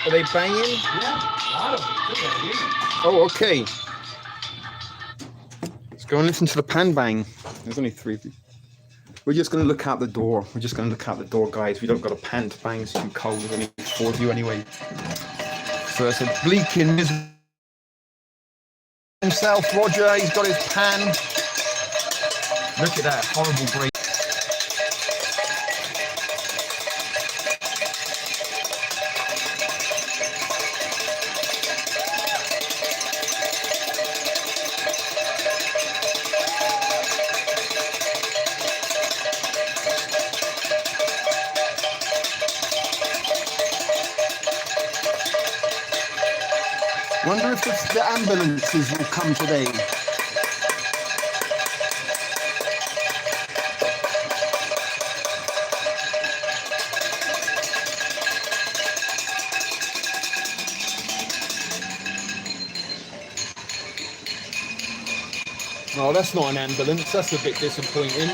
Are they banging? Yeah, a lot of them. Oh, okay. Let's go and listen to the pan bang. There's only 3 of you. We're just going to look out the door. We're just going to look out the door, guys. We don't got a pan to bang. It's too cold. There's only 4 of you anyway. So it's a bleak and miserable himself, Roger. He's got his pan. Look at that horrible break. Wonder if the ambulances will come today. No, that's not an ambulance. That's a bit disappointing.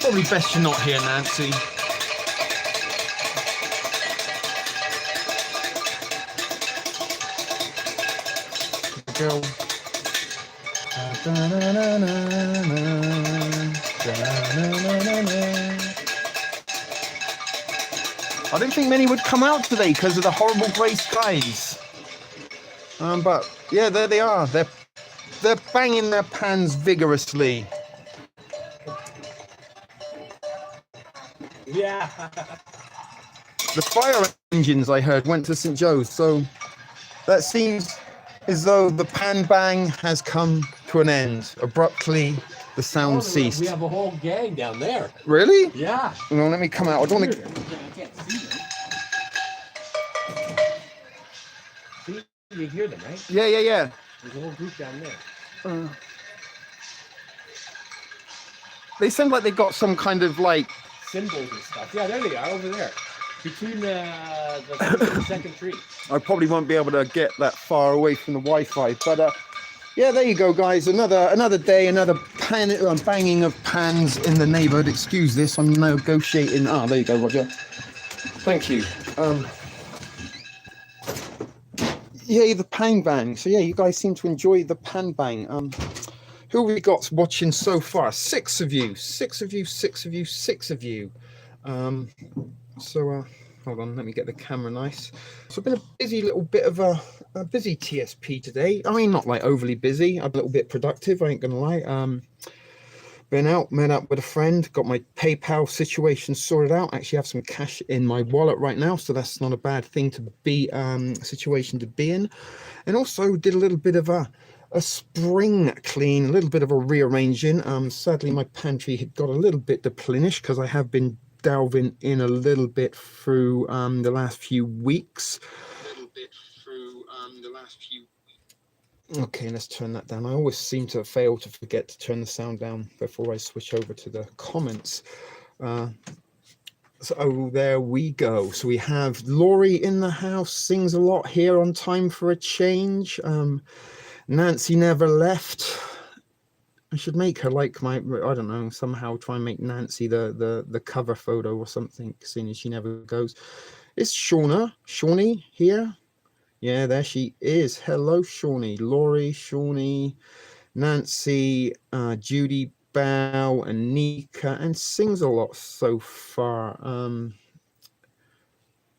Probably best you're not here, Nancy. Girl. I didn't think many would come out today because of the horrible grey skies. But yeah, there they are. They're banging their pans vigorously. Yeah. The fire engines, I heard, went to St. Joe's, so that seems as though the pan bang has come to an end. Abruptly, the sound ceased. We have a whole gang down there. Really? Yeah. Well, let me come out. I don't want to. I can't see them. See, you hear them, right? Yeah. There's a whole group down there. They sound like they got some kind of like symbols and stuff. Yeah, there they are over there. Between the first and second tree. I probably won't be able to get that far away from the Wi-Fi, but yeah, there you go, guys. Another day, another banging of pans in the neighbourhood. Excuse this, I'm negotiating. Ah, there you go, Roger. Thank you. Yeah, the pan bang. So yeah, you guys seem to enjoy the pan bang. Who have we got watching so far? 6 of you. So hold on, let me get the camera nice. So it's been a busy little bit of a busy TSP today. I mean, not like overly busy. I'm a little bit productive, I ain't gonna lie. Been out, met up with a friend, got my PayPal situation sorted out. Actually have some cash in my wallet right now, so that's not a bad thing to be, situation to be in. And also did a little bit of a spring clean, a little bit of a rearranging. Sadly my pantry had got a little bit deplenished because I have been delving in a little bit through the last few weeks. Okay, let's turn that down. I always seem to fail to forget to turn the sound down before I switch over to the comments. So there we go. So we have Laurie in the house, sings a lot here on Time for a Change. Nancy never left. I should make her like my, I don't know, somehow try and make Nancy the cover photo or something, seeing as she never goes. Is Shawnee here? Yeah, there she is. Hello, Shawnee. Laurie, Shawnee, Nancy, Judy, Bow, and Nika, and sings a lot so far.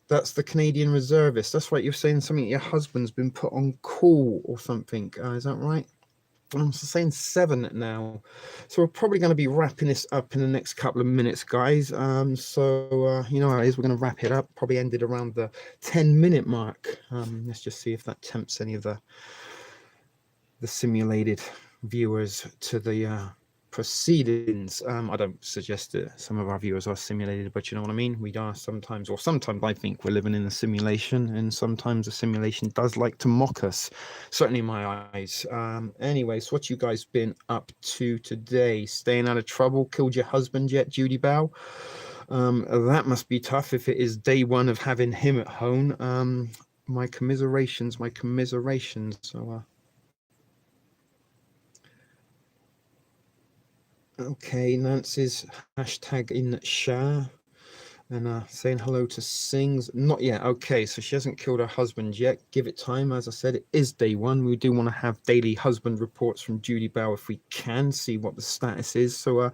That's the Canadian reservist. That's right, you're saying something, your husband's been put on call or something. Is that right? I'm saying 7 now, so we're probably going to be wrapping this up in the next couple of minutes, guys. You know how it is, we're going to wrap it up, probably ended around the 10-minute mark. Let's just see if that tempts any of the simulated viewers to the proceedings. I don't suggest that some of our viewers are simulated, but you know what I mean. We are sometimes, or sometimes I think we're living in a simulation, and sometimes the simulation does like to mock us, certainly in my eyes. Anyways, what you guys been up to today? Staying out of trouble? Killed your husband yet, Judy Bow? That must be tough if it is day 1 of having him at home. My commiserations. So okay, Nancy's hashtag in Shah. And saying hello to Sings. Not yet. Okay, so she hasn't killed her husband yet. Give it time. As I said, it is day one. We do want to have daily husband reports from Judy Bow if we can, see what the status is. So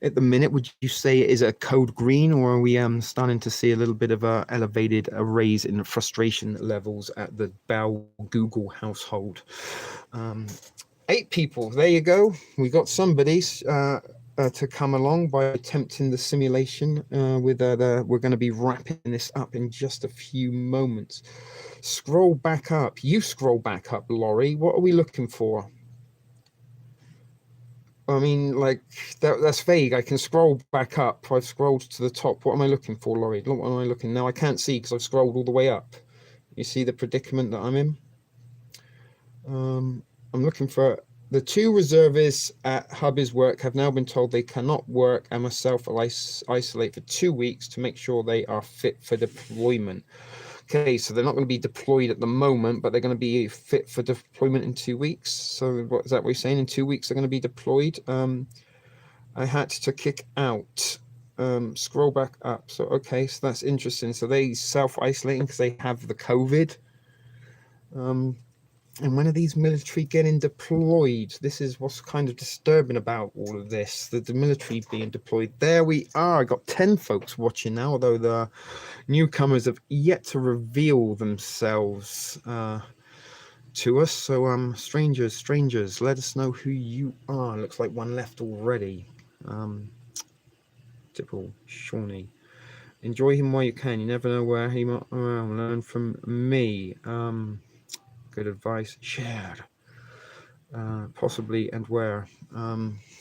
at the minute, would you say is it a code green, or are we starting to see a little bit of a elevated raise in frustration levels at the Bow Google household? 8 people. There you go. We got somebody to come along by attempting the simulation. We're going to be wrapping this up in just a few moments. Scroll back up. You scroll back up, Laurie. What are we looking for? I mean, like that's vague. I can scroll back up. I've scrolled to the top. What am I looking for, Laurie? What am I looking now? I can't see because I've scrolled all the way up. You see the predicament that I'm in? I'm looking for the 2 reservists at Hubby's work have now been told they cannot work and must self-isolate for 2 weeks to make sure they are fit for deployment. Okay, so they're not going to be deployed at the moment, but they're going to be fit for deployment in 2 weeks. So what is that? What you're saying? In 2 weeks they're going to be deployed. I had to kick out. Scroll back up. So okay, so that's interesting. So they self-isolating because they have the COVID. And when are these military getting deployed? This is what's kind of disturbing about all of this, the military being deployed. There we are. I got 10 folks watching now, although the newcomers have yet to reveal themselves to us. So, strangers, let us know who you are. Looks like one left already. Typical Shawnee. Enjoy him while you can. You never know where he might learn from me. Good advice. Share. Possibly and where.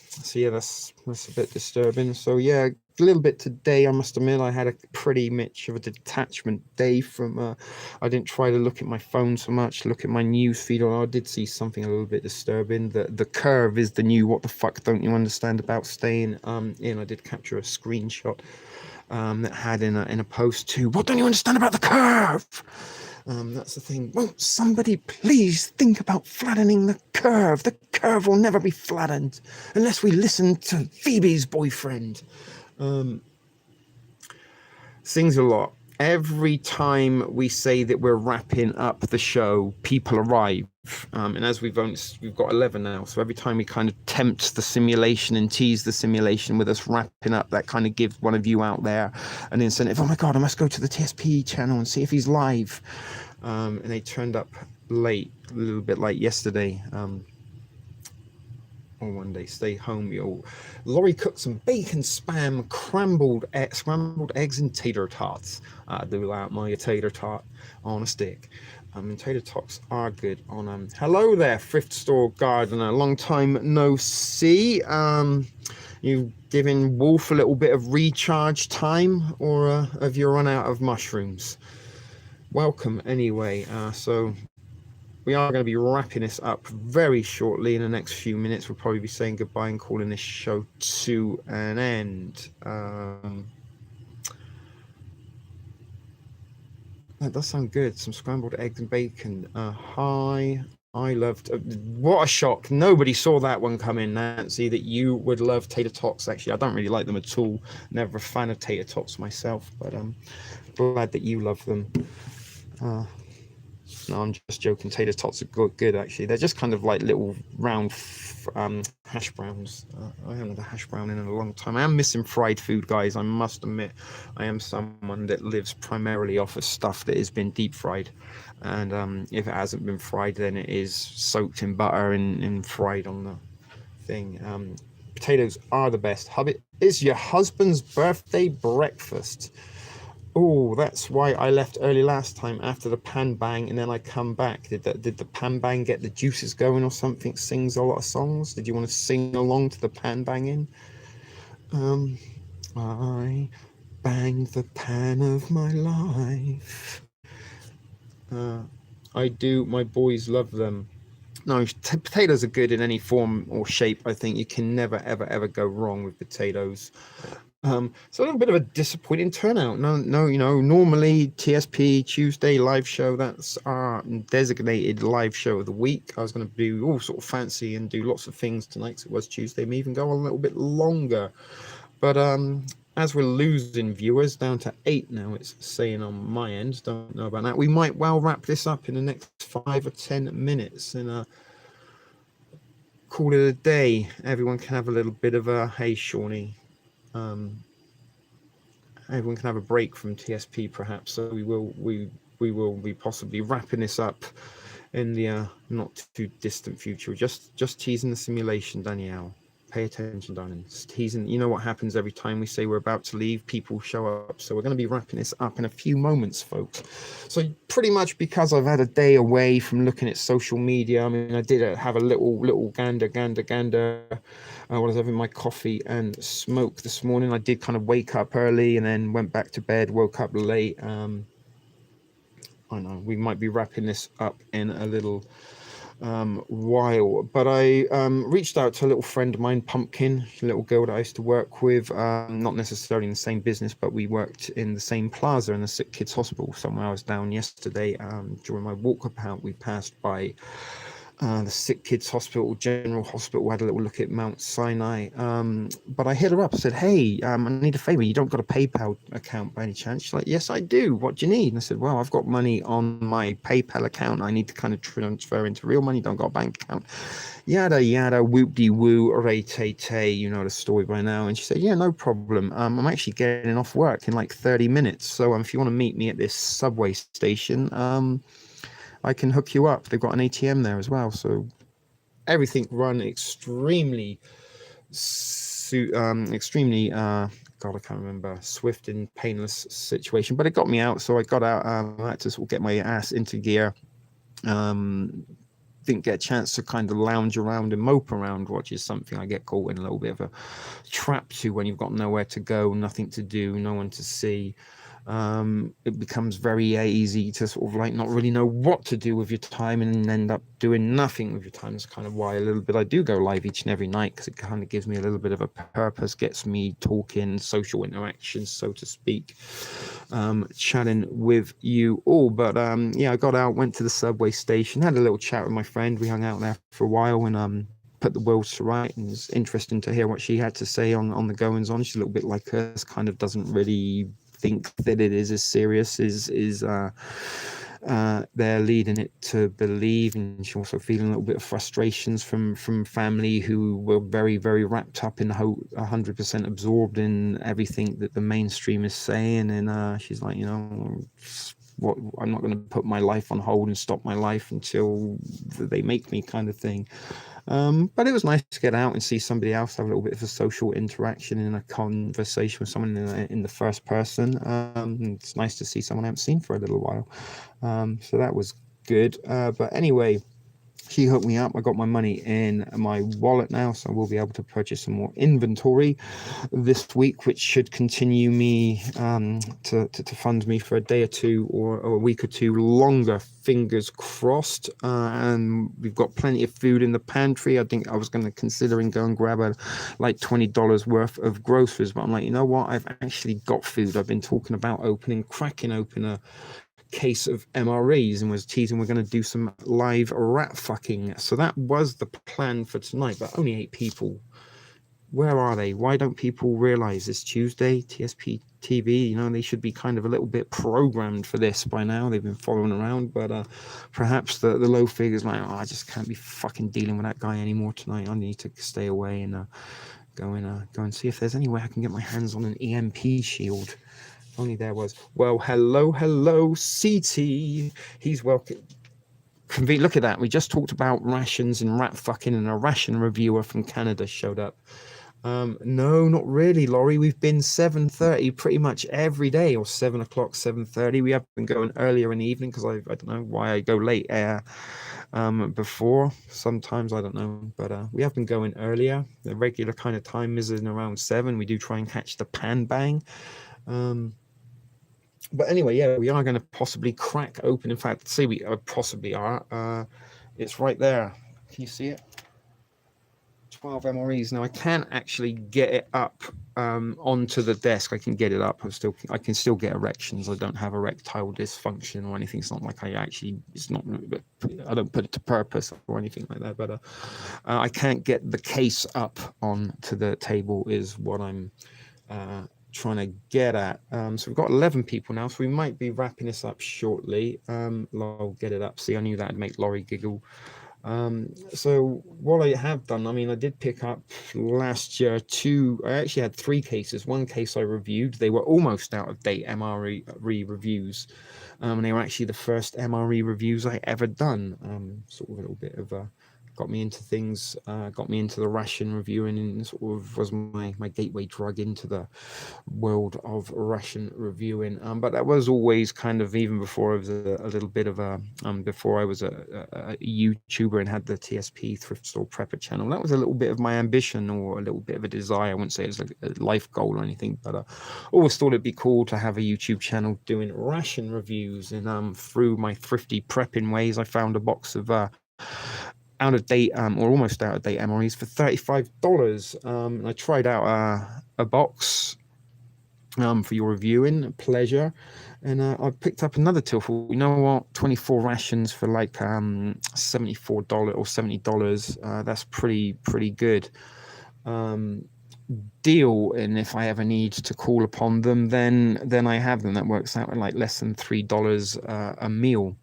So yeah, that's a bit disturbing. So yeah, a little bit today. I must admit, I had a pretty much of a detachment day from. I didn't try to look at my phone so much, look at my news feed. Although I did see something a little bit disturbing. The curve is the new what the fuck don't you understand about staying in. I did capture a screenshot that had in a post too. What don't you understand about the curve? That's the thing. Won't somebody please think about flattening the curve? The curve will never be flattened unless we listen to Phoebe's boyfriend. Sings a lot. Every time we say that we're wrapping up the show, people arrive. And as we've got 11 now, so every time we kind of tempt the simulation and tease the simulation with us wrapping up, that kind of gives one of you out there an incentive. Oh my God, I must go to the TSP channel and see if he's live. And they turned up late, a little bit late yesterday. Or one day, stay home, yo. Laurie cooked some bacon spam, scrambled eggs and tater tots. I do like my tater tot on a stick. And tater tots are good on hello there, thrift store gardener. Long time no see. You giving Wolf a little bit of recharge time, or have you run out of mushrooms? Welcome anyway. So we are going to be wrapping this up very shortly. In the next few minutes, we'll probably be saying goodbye and calling this show to an end. That does sound good. Some scrambled eggs and bacon. Hi. I loved. What a shock! Nobody saw that one coming, Nancy. That you would love tater tots. Actually, I don't really like them at all. Never a fan of tater tots myself, but I'm glad that you love them. No, I'm just joking. Tater tots are good, actually. They're just kind of like little round hash browns. I haven't had a hash brown in a long time. I am missing fried food, guys. I must admit, I am someone that lives primarily off of stuff that has been deep fried. And if it hasn't been fried, then it is soaked in butter and fried on the thing. Potatoes are the best. Hubby, is your husband's birthday breakfast? Oh, that's why I left early last time after the pan bang, and then I come back. Did the pan bang get the juices going or something? Sings a lot of songs. Did you want to sing along to the pan banging? I banged the pan of my life. I do. My boys love them. No, potatoes are good in any form or shape. I think you can never, ever go wrong with potatoes. So a little bit of a disappointing turnout. No, normally TSP Tuesday live show, that's our designated live show of the week. I was going to do all sort of fancy and do lots of things tonight, so it was Tuesday, may even go a little bit longer. But as we're losing viewers down to 8 now, it's saying on my end, don't know about that. We might well wrap this up in the next 5 or 10 minutes and call it a day. Everyone can have a little bit of a, hey, Shawnee. Everyone can have a break from TSP perhaps. So we will be possibly wrapping this up in the not too distant future. Just teasing the simulation, Danielle. Pay attention, darling. Just teasing. You know what happens every time we say we're about to leave? People show up. So we're going to be wrapping this up in a few moments, folks. So pretty much because I've had a day away from looking at social media. I mean, I did have a little gander. While I was having my coffee and smoke this morning. I did kind of wake up early and then went back to bed. Woke up late. I know we might be wrapping this up in a little while, but I reached out to a little friend of mine, Pumpkin, a little girl that I used to work with, not necessarily in the same business, but we worked in the same plaza in the Sick Kids Hospital. Somewhere I was down yesterday during my walkabout. We passed by the Sick Kids Hospital, General Hospital. Had a little look at Mount Sinai. But I hit her up. I said, hey, I need a favor. You don't got a PayPal account by any chance? She's like, yes, I do. What do you need? And I said, well, I've got money on my PayPal account. I need to kind of transfer into real money. Don't got a bank account. Yada, yada, whoop-de-woo, ray-tay-tay. You know the story by now. And she said, yeah, no problem. I'm actually getting off work in like 30 minutes. So if you want to meet me at this subway station, I can hook you up. They've got an ATM there as well. So everything run extremely, God, I can't remember, swift and painless situation. But it got me out. So I got out. I had to sort of get my ass into gear. Didn't get a chance to kind of lounge around and mope around, which is something I get caught in a little bit of a trap to when you've got nowhere to go, nothing to do, no one to see. It becomes very easy to sort of like not really know what to do with your time and end up doing nothing with your time. That's kind of why a little bit I do go live each and every night, because it kind of gives me a little bit of a purpose, gets me talking, social interactions, so to speak, chatting with you all. But yeah, I got out, went to the subway station, had a little chat with my friend. We hung out there for a while and put the worlds to right, and it's interesting to hear what she had to say on the goings on. She's a little bit like us, kind of doesn't really think that it is as serious as they're leading it to believe. And she's also feeling a little bit of frustrations from family who were very, very wrapped up in 100% absorbed in everything that the mainstream is saying. And she's like, you know, what, I'm not going to put my life on hold and stop my life until they make me, kind of thing. But it was nice to get out and see somebody else, have a little bit of a social interaction and a conversation with someone in the first person. It's nice to see someone I haven't seen for a little while. So that was good. But anyway, she hooked me up. I got my money in my wallet now, so I will be able to purchase some more inventory this week, which should continue me to fund me for a day or two or a week or two longer. Fingers crossed. And we've got plenty of food in the pantry. I think I was going to consider and go and grab like $20 worth of groceries, but I'm like, you know what? I've actually got food. I've been talking about cracking open a case of MREs and was teasing we're going to do some live rat fucking. So that was the plan for tonight, but only 8 people. Where are they? Why don't people realize it's Tuesday? TSP TV, you know, they should be kind of a little bit programmed for this by now. They've been following around, but perhaps the low figures like, oh, I just can't be fucking dealing with that guy anymore tonight. I need to stay away and go and see if there's any way I can get my hands on an EMP shield. Only there was. Well, hello, CT. He's welcome. Look at that. We just talked about rations and rat fucking, and a ration reviewer from Canada showed up. No, not really, Laurie. We've been 7:30 pretty much every day, or 7 o'clock, 7:30. We have been going earlier in the evening because I don't know why I go late before. Sometimes I don't know, but we have been going earlier. The regular kind of time is in around 7. We do try and catch the pan bang. But anyway, yeah, we are going to possibly crack open. In fact, see, we possibly are. It's right there. Can you see it? 12 MREs. Now I can't actually get it up onto the desk. I can get it up. I can still get erections. I don't have erectile dysfunction or anything. It's not like I don't put it to purpose or anything like that. But I can't get the case up onto the table is what I'm trying to get at. So we've got 11 people now, so we might be wrapping this up shortly. I'll get it up. See, I knew that'd make Laurie giggle. So what I have done, I mean, I did pick up last year I actually had 3 cases. One case I reviewed, they were almost out of date MRE reviews. And they were actually the first MRE reviews I ever done. Sort of a little bit of got me into things, got me into the ration reviewing, and sort of was my gateway drug into the world of ration reviewing. But that was always kind of, even before I was a little bit of a before I was a YouTuber and had the TSP Thrift Store Prepper channel. That was a little bit of my ambition, or a little bit of a desire. I wouldn't say it's like a life goal or anything, but I always thought it'd be cool to have a YouTube channel doing ration reviews. And through my thrifty prepping ways, I found a box of out of date or almost out of date MREs for $35. And I tried out a box for your reviewing pleasure, and I picked up another till for, you know what, 24 rations for like $74 or $70. That's pretty good deal. And if I ever need to call upon them, then I have them. That works out at like less than $3 a meal.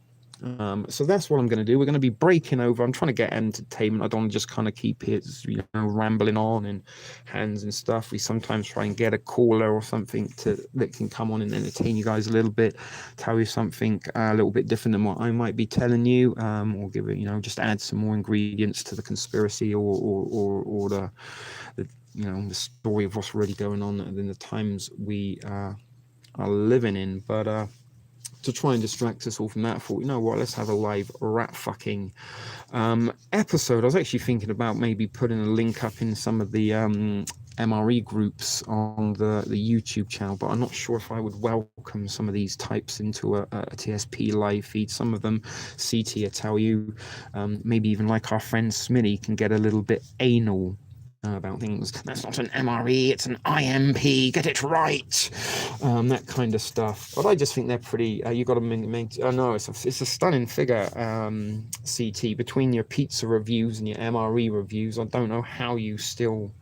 So that's what I'm going to do. We're going to be breaking over. I'm trying to get entertainment. I don't want to just kind of keep it, rambling on and hands and stuff. We sometimes try and get a caller or something that can come on and entertain you guys a little bit, tell you something a little bit different than what I might be telling you, or give it, just add some more ingredients to the conspiracy or the the story of what's really going on in the times we are living in. But to try and distract us all from that, I thought, you know what, let's have a live rat fucking episode. I was actually thinking about maybe putting a link up in some of the MRE groups on the YouTube channel, but I'm not sure if I would welcome some of these types into a TSP live feed. Some of them, CT, I tell you, maybe even like our friend Smitty, can get a little bit anal about things. That's not an MRE, it's an IMP, get it right, that kind of stuff. But I just think they're pretty, you got to make, no, it's a stunning figure, CT. Between your pizza reviews and your MRE reviews, I don't know how you still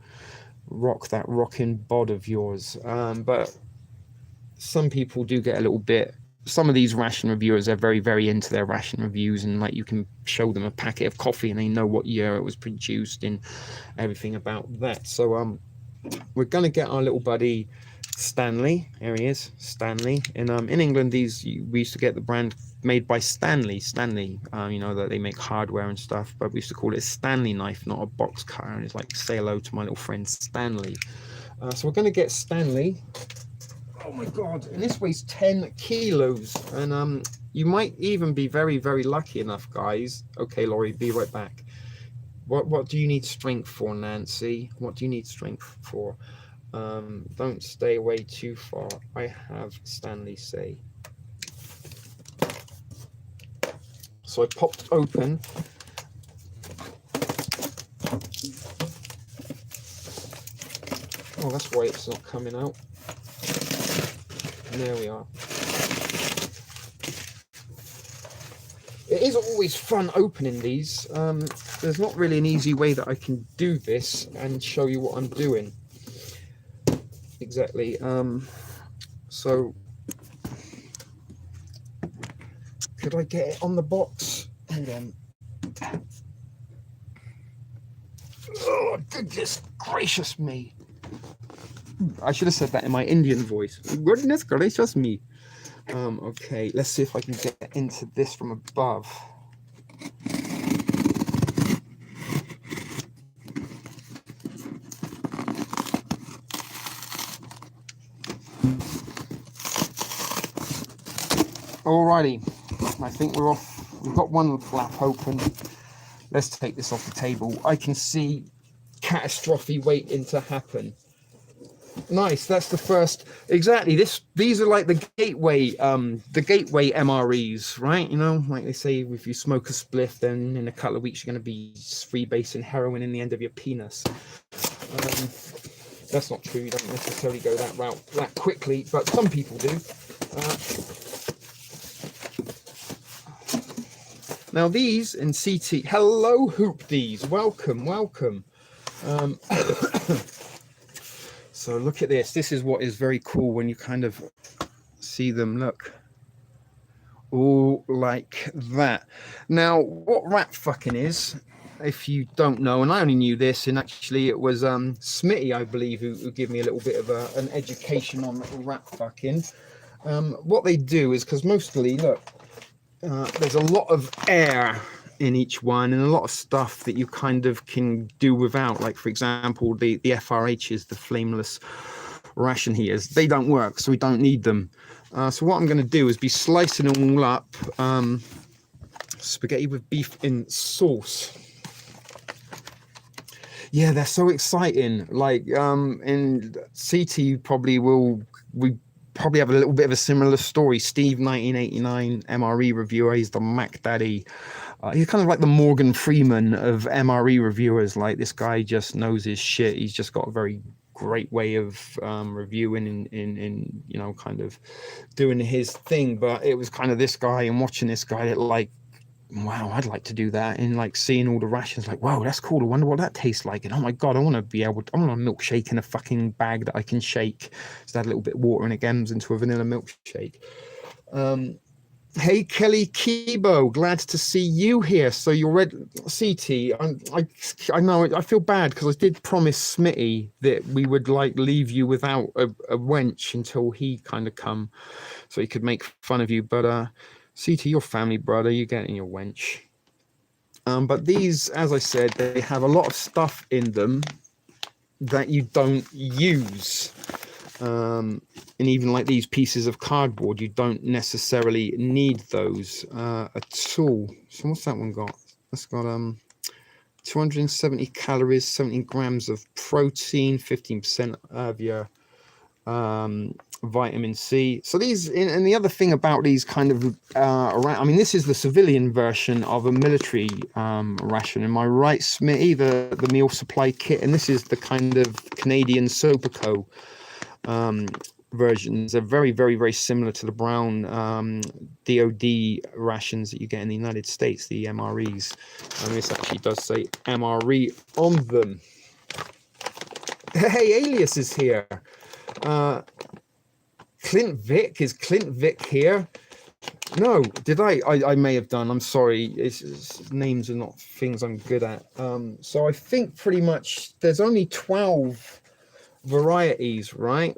rock that rocking bod of yours. But some people do get a little bit, some of these ration reviewers are very, very into their ration reviews, and like you can show them a packet of coffee and they know what year it was produced and everything about that. So we're going to get our little buddy Stanley. There he is, Stanley. And in England, we used to get the brand made by Stanley, that they make hardware and stuff, but we used to call it a Stanley knife, not a box cutter. And it's like, say hello to my little friend Stanley. So we're going to get Stanley. Oh my god, and this weighs 10 kilos, and you might even be very, very lucky enough, guys. Okay, Laurie, be right back. What do you need strength for, Nancy? What do you need strength for? Don't stay away too far. I have Stanley say. So I popped open. Oh, that's why it's not coming out. There we are. It is always fun opening these. There's not really an easy way that I can do this and show you what I'm doing. Exactly. So, could I get it on the box? Hold on. Oh, goodness gracious me. I should have said that in my Indian voice. Goodness gracious me. Okay, let's see if I can get into this from above. Alrighty, I think we're off. We've got one flap open. Let's take this off the table. I can see catastrophe waiting to happen. Nice, that's the first. Exactly. These are like the gateway MREs, right? Like they say, if you smoke a spliff, then in a couple of weeks you're going to be freebasing heroin in the end of your penis. That's not true. You don't necessarily go that route that quickly, but some people do. Now these in CT. Hello, Hoopdies. Welcome. So look at this. This is what is very cool when you kind of see them. Look. All like that. Now, what rat fucking is, if you don't know, and I only knew this, and actually it was Smitty, I believe, who gave me a little bit of an education on rat fucking. What they do is, because mostly, look, there's a lot of air in each one and a lot of stuff that you kind of can do without. Like, for example, the FRHs, the flameless ration heaters, they don't work, so we don't need them. So what I'm going to do is be slicing them all up. Spaghetti with beef in sauce. Yeah, they're so exciting. Like, in CT probably we probably have a little bit of a similar story. Steve, 1989 MRE reviewer. He's the Mac Daddy. He's kind of like the Morgan Freeman of MRE reviewers. Like, this guy just knows his shit. He's just got a very great way of reviewing in you know, kind of doing his thing. But it was kind of this guy and watching this guy that, like, wow, I'd like to do that, and like seeing all the rations, like, whoa, that's cool, I wonder what that tastes like, and oh my god, I want to be able to, I want a milkshake in a fucking bag that I can shake. So add a little bit of water and it comes into a vanilla milkshake. Hey Kelly Kibo, glad to see you here. So you're read CT. I know I feel bad because I did promise Smitty that we would like leave you without a wench until he kind of come, so he could make fun of you. But CT, your family, brother, you're getting your wench. But these, as I said, they have a lot of stuff in them that you don't use. And even like these pieces of cardboard, you don't necessarily need those at all. So what's that one got? That's got 270 calories, 17 grams of protein, 15% of your vitamin C. So these, and the other thing about these kind of I mean, this is the civilian version of a military ration. Am I right, Smitty? The meal supply kit, and this is the kind of Canadian Sopaco versions. Are very, very, very similar to the brown DOD rations that you get in the United States, the MREs. And this actually does say MRE on them. Hey, Alias is here. Clint Vick, is Clint Vick here? No, did I may have done. I'm sorry. It's names are not things I'm good at. So I think pretty much there's only 12 varieties, right?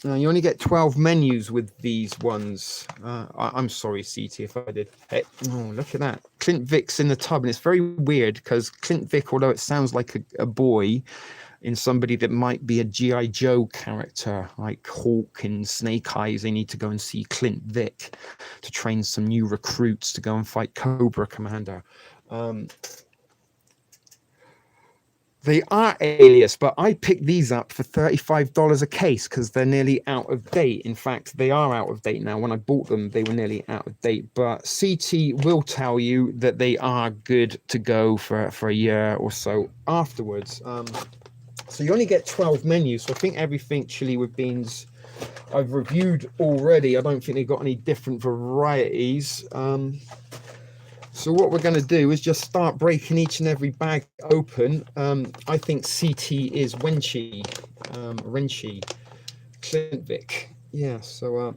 You only get 12 menus with these ones. I'm sorry, CT, if I did. Hey, oh, look at that. Clint Vick's in the tub, and it's very weird because Clint Vick, although it sounds like a boy, in somebody that might be a G.I. Joe character, like Hawk and Snake Eyes, they need to go and see Clint Vick to train some new recruits to go and fight Cobra Commander. They are Alias, but I picked these up for $35 a case because they're nearly out of date. In fact, they are out of date now. When I bought them, they were nearly out of date. But CT will tell you that they are good to go for a year or so afterwards. So you only get 12 menus. So I think everything chili with beans I've reviewed already. I don't think they've got any different varieties. So what we're going to do is just start breaking each and every bag open. I think CT is Wenchi, Clint Vick. Yeah, so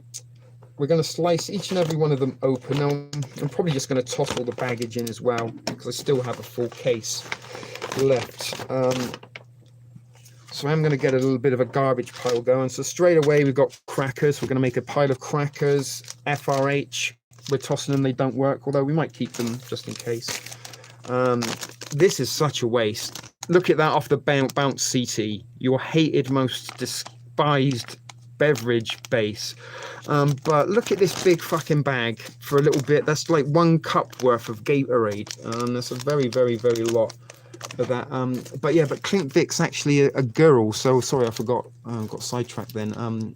we're going to slice each and every one of them open. Now, I'm probably just going to toss all the baggage in as well because I still have a full case left. So I'm going to get a little bit of a garbage pile going. So straight away, we've got crackers. We're going to make a pile of crackers, FRH. We're tossing them, they don't work, although we might keep them just in case. This is such a waste. Look at that off the bounce, CT. Your hated, most despised beverage base. But look at this big fucking bag for a little bit. That's like 1 cup worth of Gatorade. That's a very, very, very lot of that. But yeah, but Clint Vick's actually a girl. So sorry, I forgot. Got sidetracked then.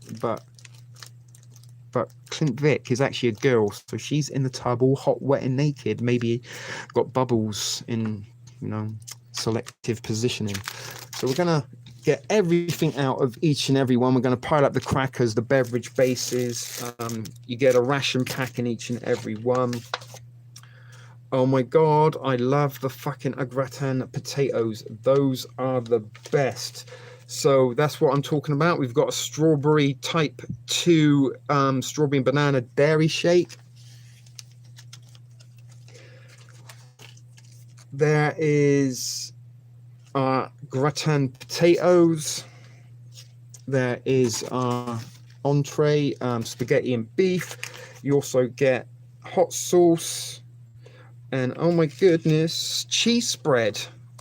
But Clint Vick is actually a girl, so she's in the tub all hot, wet and naked, maybe got bubbles in, you know, selective positioning. So we're going to get everything out of each and every one. We're going to pile up the crackers, the beverage bases. You get a ration pack in each and every one. Oh my god, I love the fucking au gratin potatoes. Those are the best. So that's what I'm talking about. We've got a strawberry type 2 strawberry and banana dairy shake. There is gratin potatoes. There is entree, spaghetti and beef. You also get hot sauce, and oh my goodness, cheese spread.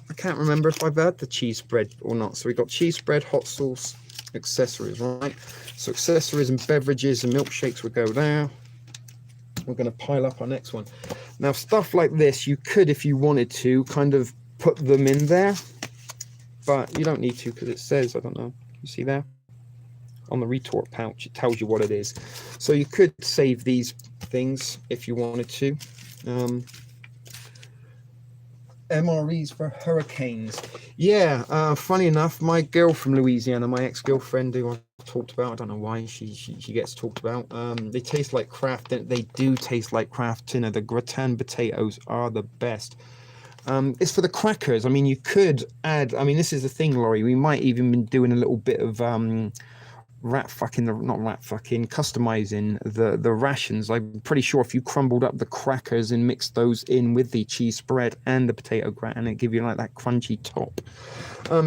I can't remember if I've had the cheese spread or not. So we got cheese spread, hot sauce, accessories, right? So accessories and beverages and milkshakes will go there. We're going to pile up our next one. Now, stuff like this, you could, if you wanted to, kind of put them in there, but you don't need to because it says, I don't know, you see there? On the retort pouch, it tells you what it is. So you could save these things if you wanted to. MREs for hurricanes. Yeah, funny enough, my girl from Louisiana, my ex-girlfriend who I talked about, I don't know why she gets talked about, they taste like Kraft. They do taste like Kraft. You know, the gratin potatoes are the best. It's for the crackers. I mean, you could add, I mean, this is the thing, Laurie, we might even been doing a little bit of customizing the rations. I'm pretty sure if you crumbled up the crackers and mixed those in with the cheese spread and the potato gratin, it'd give you like that crunchy top.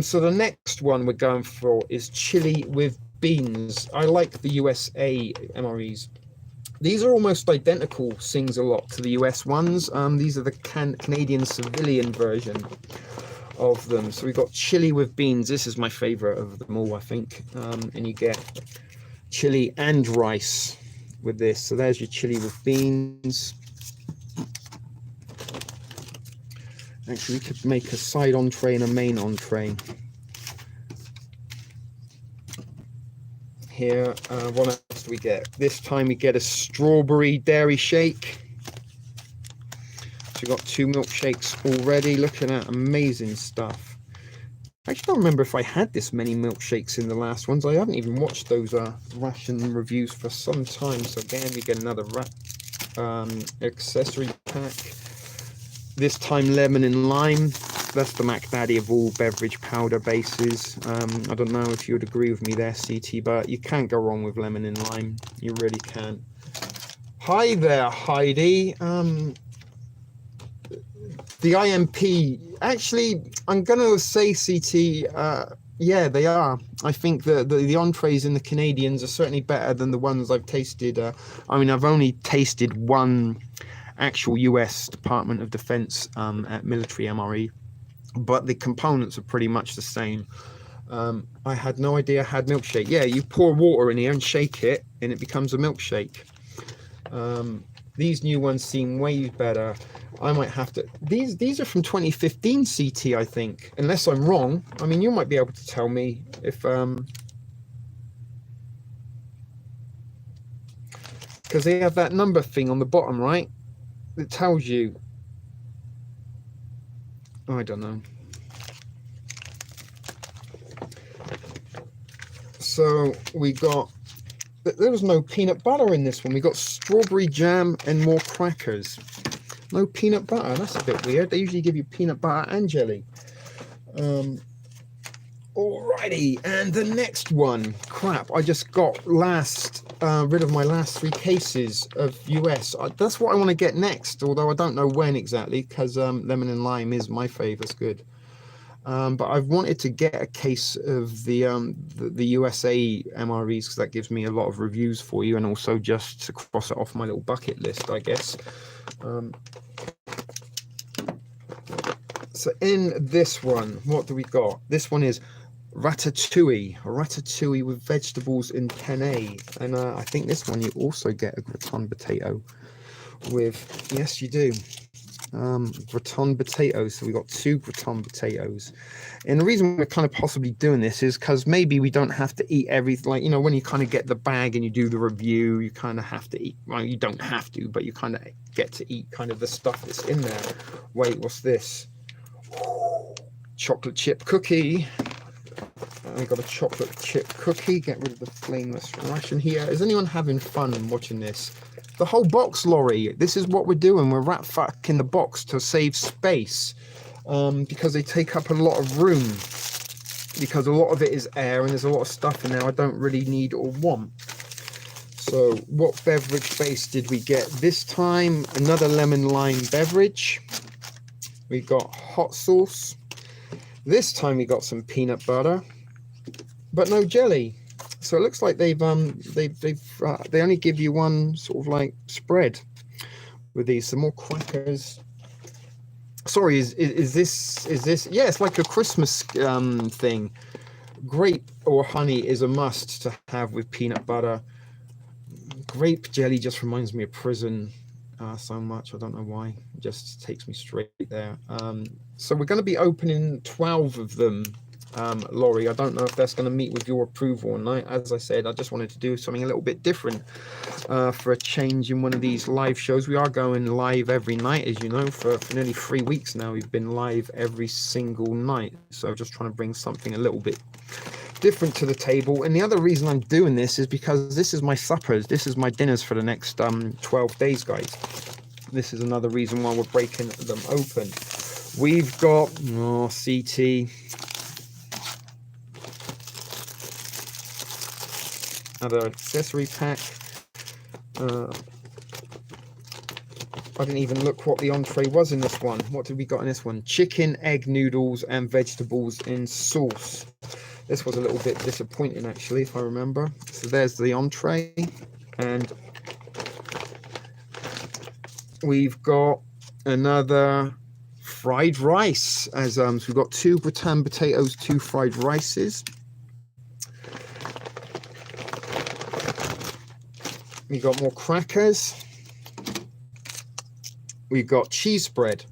So the next one we're going for is chili with beans. I like the USA MREs. These are almost identical, sings a lot, to the US ones. These are the Canadian civilian version of them. So we've got chili with beans. This is my favorite of them all, I think. And you get chili and rice with this. So there's your chili with beans. Actually, we could make a side entree and a main entree. Here, what else do we get? This time we get a strawberry dairy shake. So we've got 2 milkshakes already. Looking at amazing stuff. I actually don't remember if I had this many milkshakes in the last ones. I haven't even watched those ration reviews for some time. So again, we get another accessory pack. This time lemon and lime. That's the Mac Daddy of all beverage powder bases. I don't know if you would agree with me there, CT, but you can't go wrong with lemon and lime. You really can't. Hi there, Heidi. The IMP, actually, I'm going to say CT, yeah, they are. I think the entrees in the Canadians are certainly better than the ones I've tasted. I mean, I've only tasted one actual US Department of Defense at military MRE, but the components are pretty much the same. I had no idea I had milkshake. Yeah, you pour water in here and shake it, and it becomes a milkshake. These new ones seem way better. I might have to. These are from 2015 CT, I think, unless I'm wrong. I mean, you might be able to tell me if because they have that number thing on the bottom, right? It tells you. I don't know. So we got. There was no peanut butter in this one. We got strawberry jam and more crackers. No peanut butter. That's a bit weird. They usually give you peanut butter and jelly. Alrighty, and the next one. Crap, I just got rid of my last 3 cases of US. That's what I want to get next, although I don't know when exactly, because lemon and lime is my favourite. Good. But I've wanted to get a case of the USA MREs because that gives me a lot of reviews for you, and also just to cross it off my little bucket list, I guess. So in this one, what do we got? This one is ratatouille with vegetables in penne, and I think this one you also get a gratin potato with. Yes, you do. Gratin potatoes. So we got 2 gratin potatoes, and the reason we're kind of possibly doing this is because maybe we don't have to eat everything. Like, you know, when you kind of get the bag and you do the review, you kind of have to eat. Well, you don't have to, but you kind of get to eat kind of the stuff that's in there. Wait, what's this? Chocolate chip cookie. I got a chocolate chip cookie. Get rid of the flameless ration here. Is anyone having fun watching this? The whole box, Laurie. This is what we're doing. We're rat fucking the box to save space, because they take up a lot of room. because a lot of it is air and there's a lot of stuff in there I don't really need or want. So what beverage base did we get this time? Another lemon lime beverage. We got hot sauce. This time we got some peanut butter, but no jelly. So it looks like they only give you one sort of like spread with these. Some more crackers. Sorry, is this? Yeah, it's like a Christmas thing. Grape or honey is a must to have with peanut butter. Grape jelly just reminds me of prison so much. I don't know why. It just takes me straight there. So we're going to be opening 12 of them. Laurie, I don't know if that's going to meet with your approval or not. As I said, I just wanted to do something a little bit different for a change in one of these live shows. We are going live every night, as you know, for nearly 3 weeks now. We've been live every single night. So just trying to bring something a little bit different to the table. And the other reason I'm doing this is because this is my suppers. This is my dinners for the next 12 days, guys. This is another reason why we're breaking them open. We've got CT. Another accessory pack. I didn't even look what the entree was in this one. What did we got in this one? Chicken, egg noodles, and vegetables in sauce. This was a little bit disappointing, actually, if I remember. So there's the entree. And we've got another fried rice. So we've got 2 gratin potatoes, 2 fried rices. We got more crackers. We got cheese spread.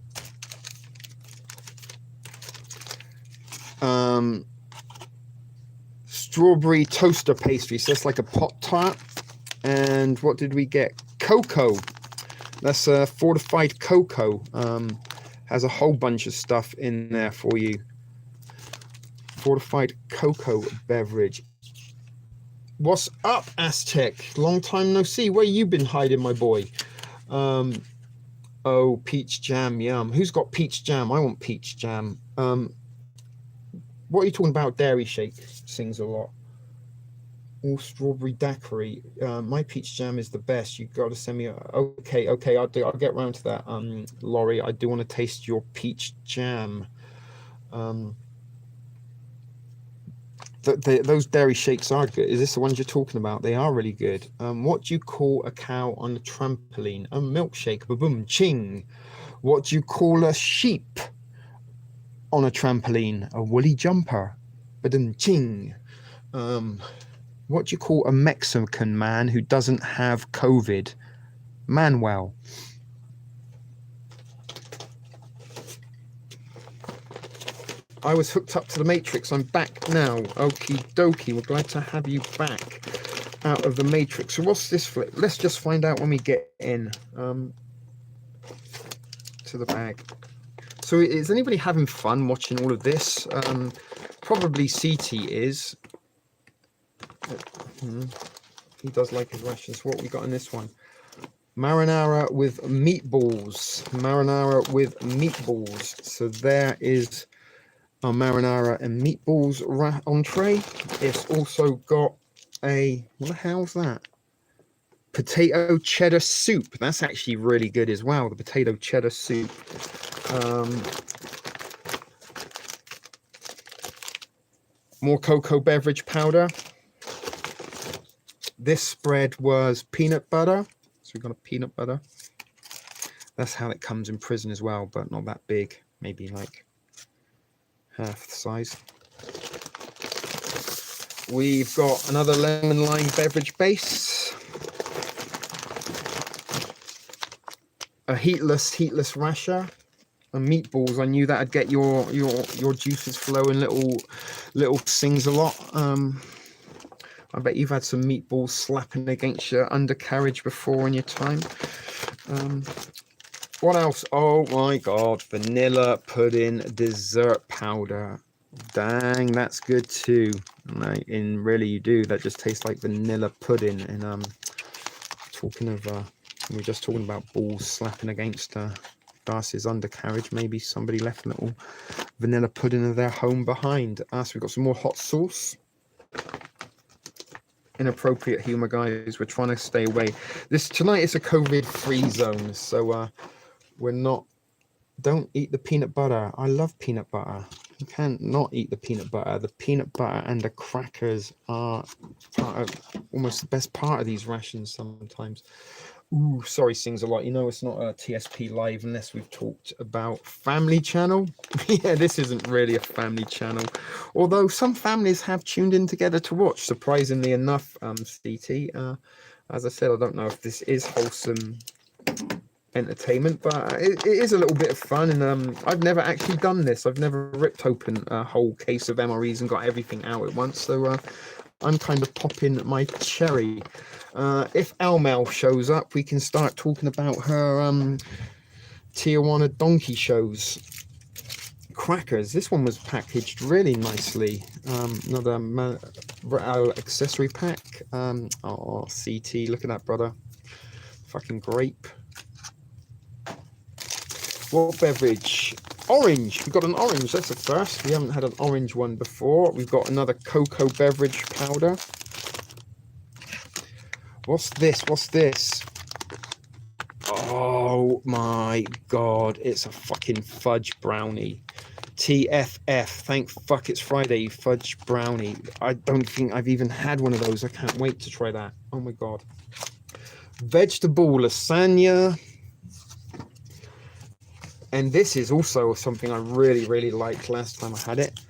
Strawberry toaster pastry. So that's like a pot tart. And what did we get? Cocoa. That's fortified cocoa. Has a whole bunch of stuff in there for you. Fortified cocoa beverage. What's up, Aztec? Long time no see. Where you been hiding, my boy? Oh, peach jam, yum. Who's got peach jam? I want peach jam. What are you talking about? Dairy Shake sings a lot. All strawberry daiquiri. My peach jam is the best. You got to send me. Okay. I'll get round to that. Laurie, I do want to taste your peach jam. Those dairy shakes are good. Is this the ones you're talking about? They are really good. What do you call a cow on a trampoline? A milkshake. Ba-boom, ching. What do you call a sheep on a trampoline? A woolly jumper. Ba-dum, ching. What do you call a Mexican man who doesn't have COVID? Manuel. I was hooked up to the Matrix. I'm back now. Okie dokie. We're glad to have you back out of the Matrix. So what's this flip? Let's just find out when we get in to the bag. So is anybody having fun watching all of this? Probably CT is. He does like his rations. What we got in this one? Marinara with meatballs. Marinara with meatballs. So there is our marinara and meatballs entree. It's also got a, what the hell's that? Potato cheddar soup. That's actually really good as well. The potato cheddar soup. More cocoa beverage powder. This spread was peanut butter. So we've got a peanut butter. That's how it comes in prison as well, but not that big. Maybe like half the size. We've got another lemon lime beverage base. A heatless rasher. And meatballs. I knew that'd get your juices flowing. Little sings a lot. I bet you've had some meatballs slapping against your undercarriage before in your time. What else? Oh my God, vanilla pudding dessert powder. Dang, that's good too. And really you do. That just tastes like vanilla pudding. And talking of, we were just talking about balls slapping against Darcy's undercarriage. Maybe somebody left a little vanilla pudding of their home behind. So we've got some more hot sauce. Inappropriate humor, guys. We're trying to stay away. Tonight is a COVID-free zone, so we're not. Don't eat the peanut butter. I love peanut butter. You can't not eat the peanut butter. The peanut butter and the crackers are almost the best part of these rations sometimes. Ooh, sorry, Sings a Lot. You know it's not a TSP live unless we've talked about Family Channel. Yeah, this isn't really a family channel. Although some families have tuned in together to watch, surprisingly enough, CT. As I said, I don't know if this is wholesome entertainment, but it is a little bit of fun, and I've never actually done this. I've never ripped open a whole case of MREs and got everything out at once, so I'm kind of popping my cherry. If Almel shows up, we can start talking about her Tijuana donkey shows. Crackers. This one was packaged really nicely. Another accessory pack. Oh, CT, look at that, brother. Fucking grape. What beverage? Orange. We've got an orange. That's a first. We haven't had an orange one before. We've got another cocoa beverage powder. What's this? What's this? Oh my god. It's a fucking fudge brownie. TFF. Thank fuck it's Friday. Fudge brownie. I don't think I've even had one of those. I can't wait to try that. Oh my god. Vegetable lasagna. And this is also something I really liked last time I had it.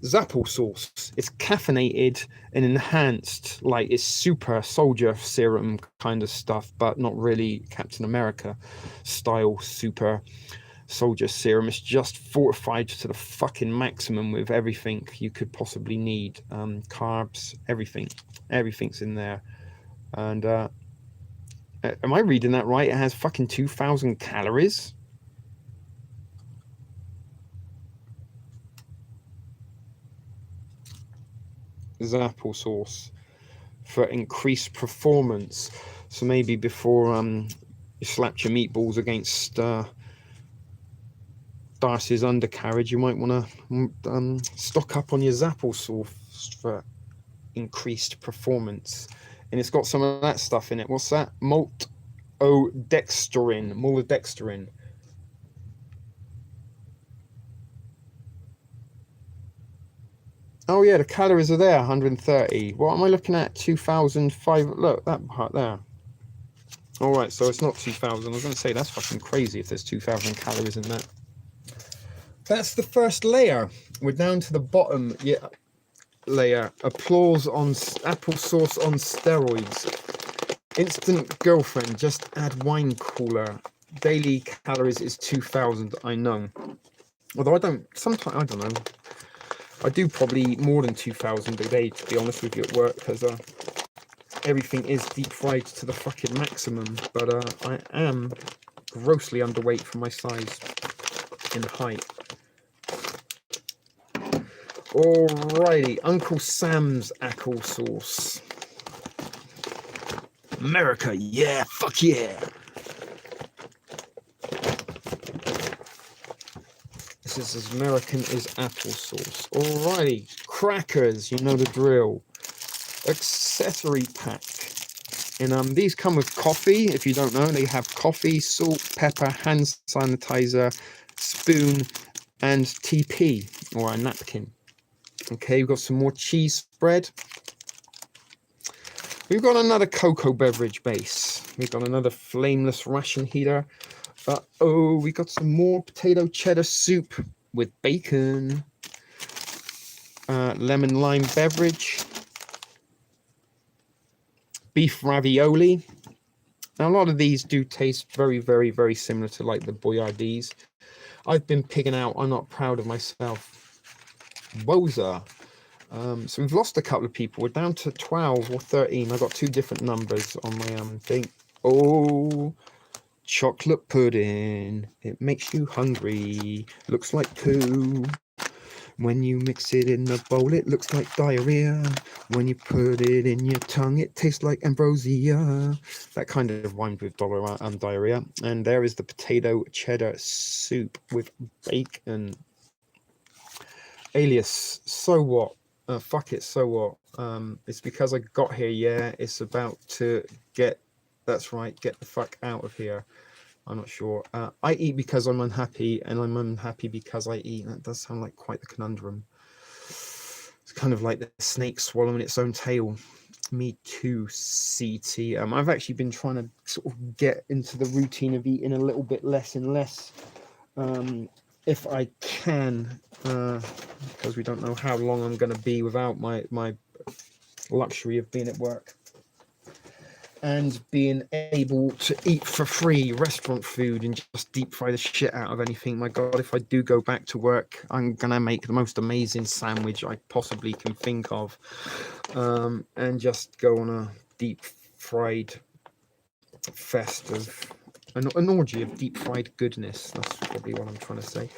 Zapple sauce. It's caffeinated and enhanced, like it's super soldier serum kind of stuff, but not really Captain America style super soldier serum. It's just fortified to the fucking maximum with everything you could possibly need. Carbs, everything's in there. And am I reading that right? It has fucking 2,000 calories. Zapple sauce for increased performance. So maybe before you slapped your meatballs against Darcy's undercarriage, you might want to stock up on your Zapple sauce for increased performance. And it's got some of that stuff in it. What's that? Maltodextrin. Oh yeah, the calories are there, 130. What am I looking at? 2,005. Look, that part there. All right, so it's not 2,000. I was going to say that's fucking crazy if there's 2,000 calories in that. That's the first layer. We're down to the bottom layer. Applause on applesauce on steroids. Instant girlfriend. Just add wine cooler. Daily calories is 2,000. I know. Although I don't. Sometimes I don't know. I do probably more than 2,000 a day, to be honest with you, at work, because everything is deep fried to the fucking maximum. But I am grossly underweight for my size in height. Alrighty, Uncle Sam's apple sauce. America, yeah, fuck yeah. This is as American as applesauce. Alrighty, crackers, you know the drill. Accessory pack. And these come with coffee. If you don't know, they have coffee, salt, pepper, hand sanitizer, spoon, and TP, or a napkin. Okay, we've got some more cheese spread. We've got another cocoa beverage base. We've got another flameless ration heater. Uh-oh, we got some more potato cheddar soup with bacon. Lemon lime beverage. Beef ravioli. Now, a lot of these do taste very similar to like the Boyardees. I've been pigging out. I'm not proud of myself. Woza. So we've lost a couple of people. We're down to 12 or 13. I've got two different numbers on my thing. Oh, chocolate pudding. It makes you hungry. Looks like poo. When you mix it in the bowl, it looks like diarrhea. When you put it in your tongue, it tastes like ambrosia. That kind of rhymed with diarrhea. And there is the potato cheddar soup with bacon. Alias, so what? Fuck it, so what? It's because I got here, yeah. It's about to get, that's right, get the fuck out of here. I'm not sure. I eat because I'm unhappy, and I'm unhappy because I eat. That does sound like quite the conundrum. It's kind of like the snake swallowing its own tail. Me too, CT. I've actually been trying to sort of get into the routine of eating a little bit less and less, if I can, because we don't know how long I'm going to be without my luxury of being at work and being able to eat for free restaurant food and just deep fry the shit out of anything. My God, if I do go back to work, I'm gonna make the most amazing sandwich I possibly can think of, and just go on a deep fried fest of an orgy of deep fried goodness. That's probably what I'm trying to say.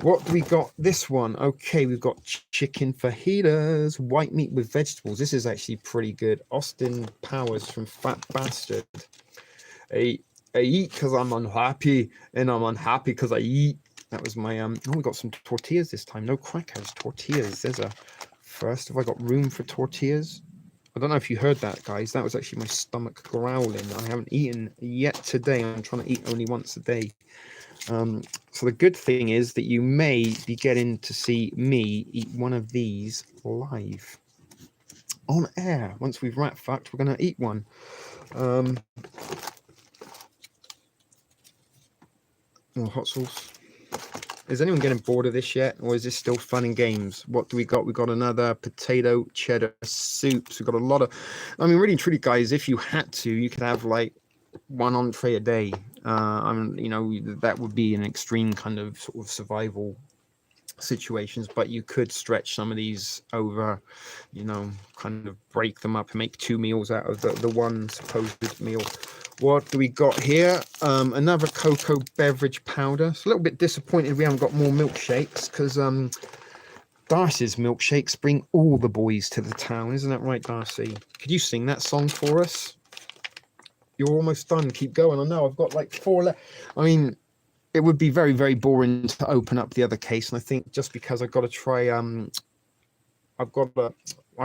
What do we got? This one. Okay, we've got chicken fajitas, white meat with vegetables. This is actually pretty good. Austin Powers from Fat Bastard. I eat because I'm unhappy, and I'm unhappy because I eat. That was my oh, we got some tortillas this time. No crackers, tortillas. There's a first. Have I got room for tortillas? I don't know if you heard that, guys. That was actually my stomach growling. I haven't eaten yet today. I'm trying to eat only once a day. So the good thing is that you may be getting to see me eat one of these live on air. Once we've rat fucked, we're going to eat one. Oh, hot sauce. Is anyone getting bored of this yet, or is this still fun and games? What do we got? We got another potato cheddar soup. So we've got a lot of, I mean, really and truly, guys, if you had to, you could have like one entree a day. I mean, you know, that would be an extreme kind of sort of survival situations, but you could stretch some of these over, you know, kind of break them up and make 2 meals out of the one supposed meal. What do we got here? Another cocoa beverage powder. It's a little bit disappointed we haven't got more milkshakes, because Darcy's milkshakes bring all the boys to the town. Isn't that right, Darcy? Could you sing that song for us? You're almost done. Keep going. I know I've got like 4 left. I mean, it would be very, very boring to open up the other case. And I think just because I've got to try, I'll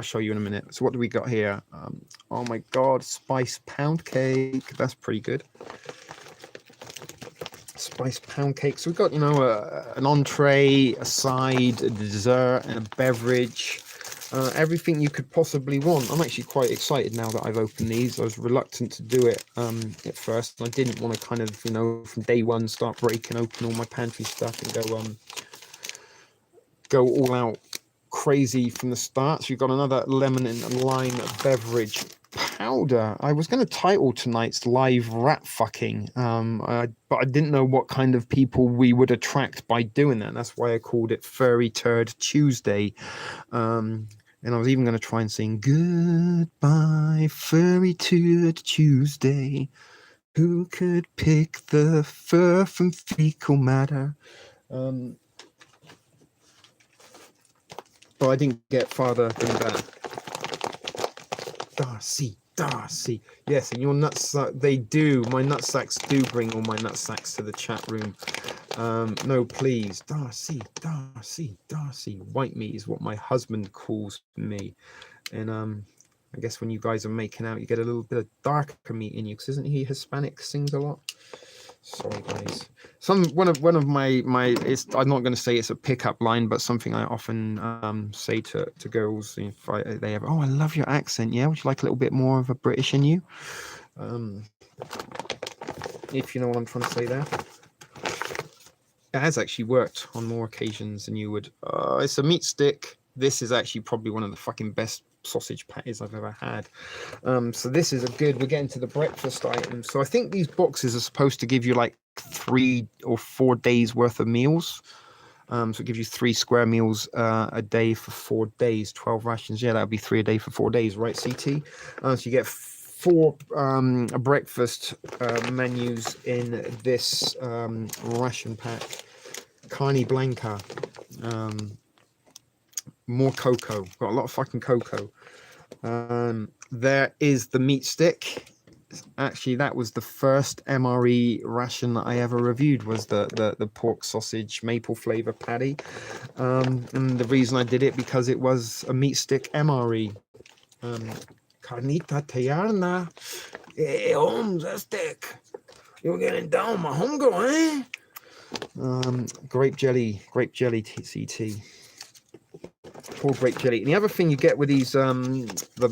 show you in a minute. So what do we got here? Oh my God, spice pound cake. That's pretty good. Spice pound cake. So we've got, you know, an entree, a side, a dessert, and a beverage. Everything you could possibly want. I'm actually quite excited now that I've opened these. I was reluctant to do it at first. I didn't want to kind of, you know, from day one start breaking open all my pantry stuff and go all out crazy from the start. So you've got another lemon and lime beverage powder. I was going to title tonight's live rat fucking, but I didn't know what kind of people we would attract by doing that. That's why I called it Furry Turd Tuesday. And I was even going to try and sing Goodbye Furry Turd Tuesday. Who could pick the fur from fecal matter? But I didn't get farther than that. Darcy. Yes, and your nutsack, they do. My nutsacks do bring all my nutsacks to the chat room. No, please. Darcy. White meat is what my husband calls me. And I guess when you guys are making out, you get a little bit of darker meat in you, because isn't he Hispanic, sings a lot? Sorry, guys. One of my it's, I'm not going to say it's a pickup line, but something I often say to girls if they ever, oh, I love your accent. Yeah, would you like a little bit more of a British in you? If you know what I'm trying to say there. It has actually worked on more occasions than you would. It's a meat stick. This is actually probably one of the fucking best sausage patties I've ever had. So this is a good, we're getting to the breakfast item. So I think these boxes are supposed to give you like 3 or 4 days worth of meals. So it gives you 3 square meals a day for 4 days, 12 rations. Yeah, that would be 3 a day for 4 days, right, CT? So you get 4 breakfast menus in this ration pack. Carne Blanca. More cocoa. Got a lot of fucking cocoa. There is the meat stick. Actually, that was the first MRE ration that I ever reviewed, was the pork sausage maple flavor patty. And the reason I did it, because it was a meat stick MRE. Carnita Tayana. Hey, Holmes, that stick. You're getting down my hunger, eh? Grape jelly CT. Poor grape jelly. And the other thing you get with these, the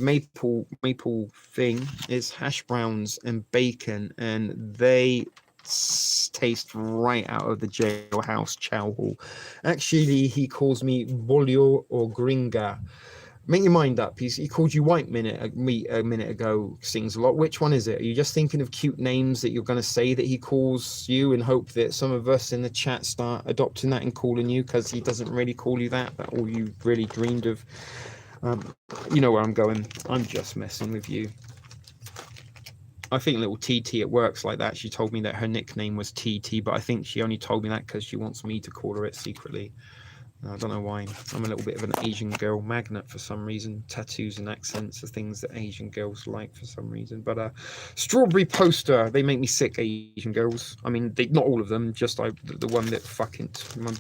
maple thing, is hash browns and bacon, and they taste right out of the jailhouse chow hall. Actually, he calls me bolio or gringa. Make your mind up. He called you white meat a minute ago. Sings a lot. Which one is it? Are you just thinking of cute names that you're going to say that he calls you, and hope that some of us in the chat start adopting that and calling you, because he doesn't really call you that, but all you really dreamed of? You know where I'm going. I'm just messing with you. I think little TT at work's like that. She told me that her nickname was TT, but I think she only told me that because she wants me to call her it secretly. I don't know why. I'm a little bit of an Asian girl magnet for some reason. Tattoos and accents are things that Asian girls like for some reason. But strawberry poster, they make me sick, Asian girls. I mean, not all of them, just the one that fucking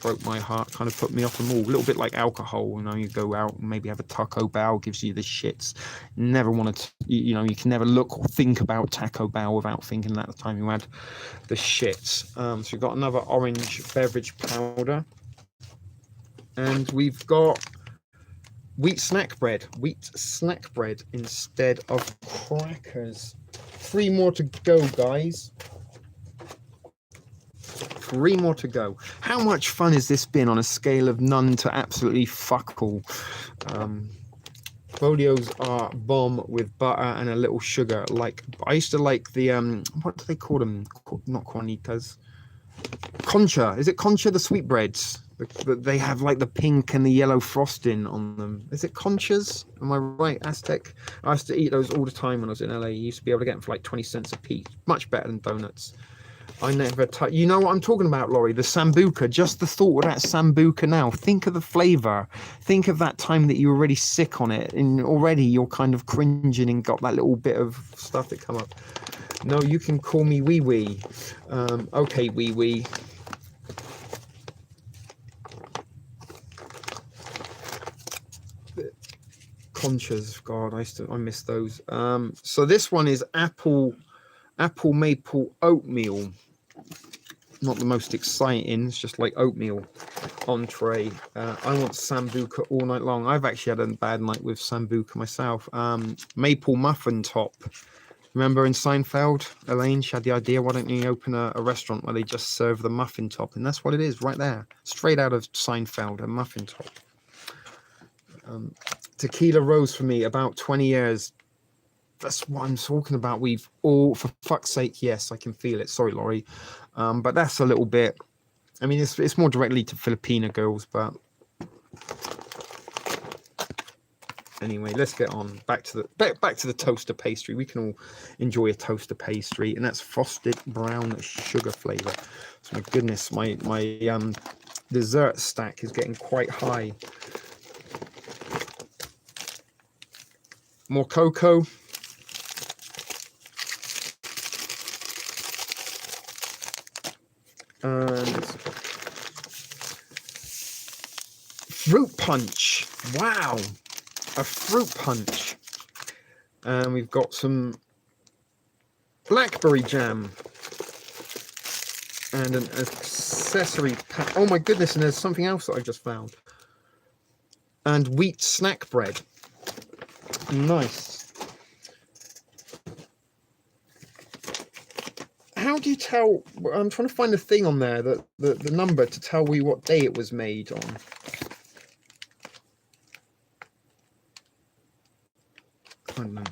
broke my heart, kind of put me off them all. A little bit like alcohol, you know, you go out and maybe have a Taco Bell, gives you the shits. Never wanted to, you know, you can never look or think about Taco Bell without thinking that the time you had the shits. So we've got another orange beverage powder. And we've got wheat snack bread instead of crackers. 3 more to go, guys. 3 more to go. How much fun has this been on a scale of none to absolutely fuck all? Folios are bomb with butter and a little sugar. Like, I used to like the what do they call them? Not cornitas. Concha. Is it concha, the sweetbreads? They have like the pink and the yellow frosting on them. Is it conchas? Am I right, Aztec? I used to eat those all the time when I was in LA. You used to be able to get them for like 20 cents a piece. Much better than donuts. I never touch. You know what I'm talking about, Laurie? The sambuca. Just the thought of that sambuca now. Think of the flavor. Think of that time that you were already sick on it, and already you're kind of cringing and got that little bit of stuff that come up. No, you can call me wee wee. Okay, wee wee. Conchas, God, I miss those. So this one is apple maple oatmeal. Not the most exciting. It's just like oatmeal entree. I want sambuca all night long. I've actually had a bad night with sambuca myself. Maple muffin top. Remember in Seinfeld, Elaine, she had the idea, why don't you open a restaurant where they just serve the muffin top? And that's what it is right there. Straight out of Seinfeld, a muffin top. Tequila Rose for me, about 20 years. That's what I'm talking about. We've all, for fuck's sake, yes, I can feel it. Sorry, Laurie. But that's a little bit, I mean, it's more directly to Filipina girls, but anyway, let's get on back to the toaster pastry. We can all enjoy a toaster pastry, and that's frosted brown sugar flavor. So my goodness, my dessert stack is getting quite high. More cocoa. And fruit punch. Wow. A fruit punch. And we've got some blackberry jam. And an accessory pack. Oh my goodness, and there's something else that I just found. And wheat snack bread. Nice. How do you tell? I'm trying to find the thing on there, that the number to tell me what day it was made on. I don't know.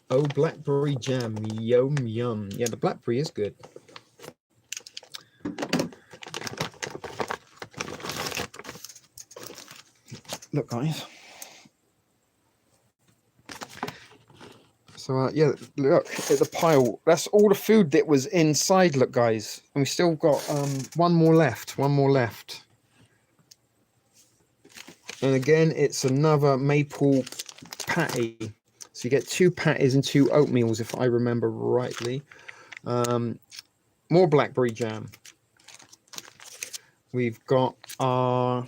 Oh, blackberry jam, yum yum. Yeah, the blackberry is good. Look, guys. So yeah, look at the pile. That's all the food that was inside. Look, guys, and we still got one more left. And again, it's another maple patty. So you get 2 patties and 2 oatmeals, if I remember rightly. More blackberry jam. We've got our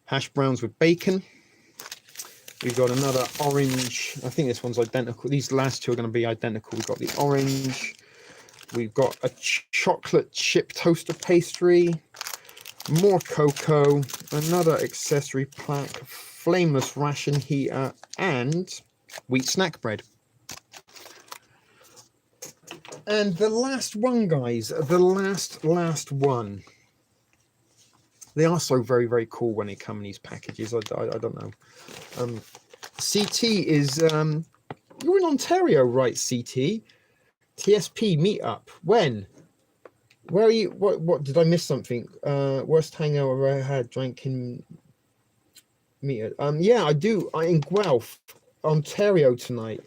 hash browns with bacon. We've got another orange. I think this one's identical. These last 2 are going to be identical. We've got the orange. We've got a chocolate chip toaster pastry. More cocoa. Another accessory pack. Flameless ration heater. And wheat snack bread. And the last one, guys. The last one. They are so very, very cool when they come in these packages. I don't know. CT is, you're in Ontario, right, CT? TSP meetup. When? Where are you? What did I miss something? Worst hangover I had drinking meetup. Yeah, I do. I'm in Guelph, Ontario tonight.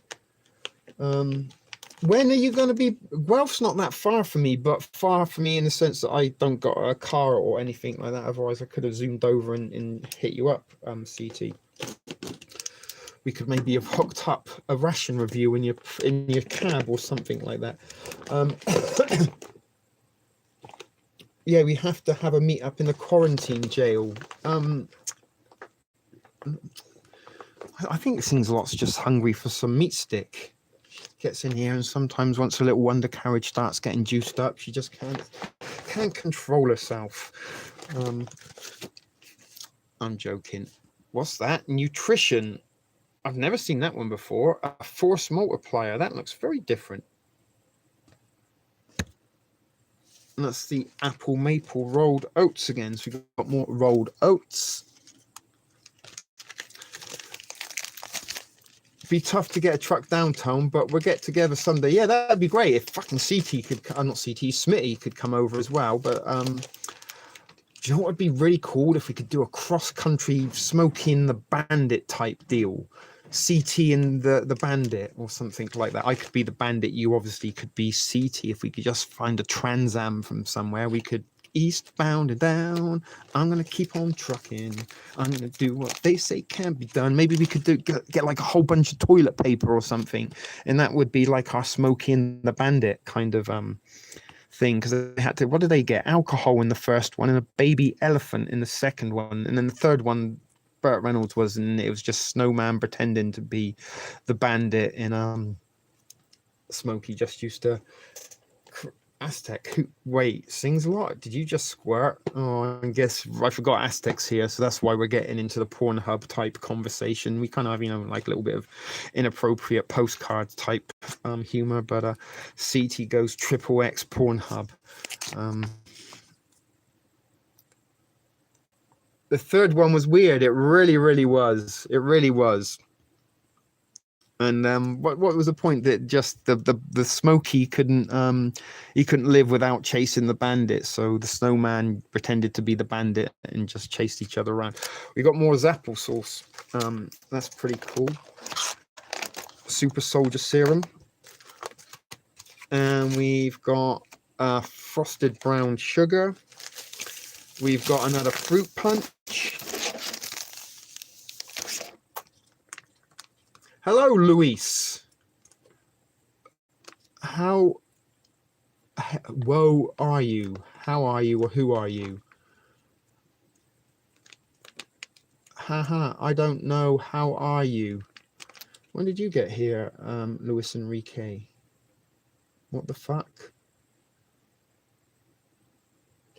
When are you going to be? Guelph's not that far from me, but far from me in the sense that I don't got a car or anything like that. Otherwise, I could have zoomed over and hit you up, CT. We could maybe have hooked up a ration review in your cab or something like that. Yeah, we have to have a meet up in the quarantine jail. I think Singslot's just hungry for some meat stick. Gets in here and sometimes once a little undercarriage starts getting juiced up, she just can't control herself. I'm joking. What's that? Nutrition. I've never seen that one before. A force multiplier. That looks very different. And that's the apple maple rolled oats again. So we've got more rolled oats. Be tough to get a truck downtown, but we'll get together someday. Yeah, that'd be great if fucking CT could, not CT, Smitty could come over as well. But do you know what would be really cool if we could do a cross-country smoking the bandit type deal? CT and the bandit or something like that. I could be the bandit, you obviously could be CT. If we could just find a Trans Am from somewhere, we could eastbound and down. I'm gonna keep on trucking. I'm gonna do what they say can be done. Maybe we could get like a whole bunch of toilet paper or something, and that would be like our Smokey and the Bandit kind of thing, because they had to, what did they get? Alcohol in the first one and a baby elephant in the second one, and then the third one Burt Reynolds was, and it was just Snowman pretending to be the bandit. And Smokey just used to Aztec, who sings a lot. Did you just squirt? Oh, I guess I forgot Aztec's here, so that's why we're getting into the Pornhub type conversation. We kind of have, like a little bit of inappropriate postcard type humor, but CT goes XXX Pornhub. The third one was weird. It really, really was. It really was. And what was the point? That just the Smokey couldn't live without chasing the bandit, so the Snowman pretended to be the bandit and just chased each other around. We got more Zapple sauce. That's pretty cool. Super Soldier serum, and we've got frosted brown sugar. We've got another fruit punch. Hello, Luis. How are you? How are you, or who are you? Haha, I don't know. How are you? When did you get here, Luis Enrique? What the fuck?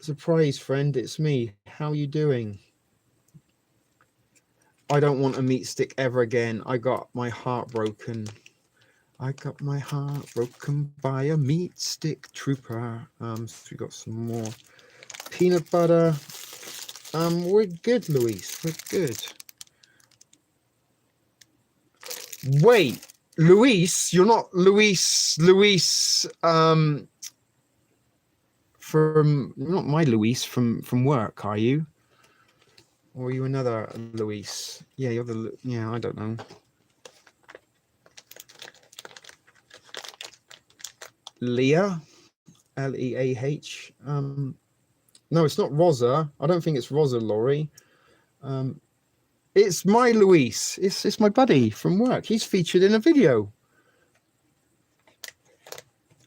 Surprise, friend, it's me. How are you doing? I don't want a meat stick ever again. I got my heart broken. I got my heart broken by a meat stick trooper. So we got some more peanut butter. We're good, Luis. We're good. Wait, Luis, you're not Luis, from, not my Luis from work, are you? Or are you another Luis? Yeah, you're the, yeah, I don't know. Leah, Leah. No, it's not Rosa. I don't think it's Rosa, Laurie. It's my Luis. It's my buddy from work. He's featured in a video.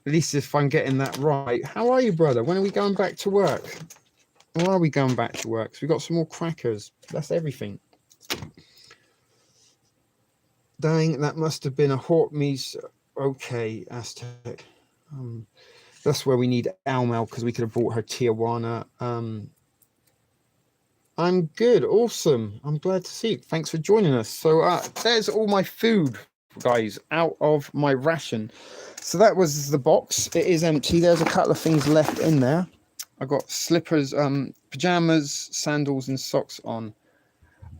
At least if I'm getting that right. How are you, brother? When are we going back to work? When are we going back to work? So we got some more crackers. That's everything. Dang, that must have been a Hawk Me's. Okay, Aztec. That's where we need Almel because we could have bought her Tijuana. I'm good. Awesome. I'm glad to see you. Thanks for joining us. So there's all my food, guys, out of my ration. So that was the box. It is empty. There's a couple of things left in there. I got slippers, pajamas, sandals, and socks on.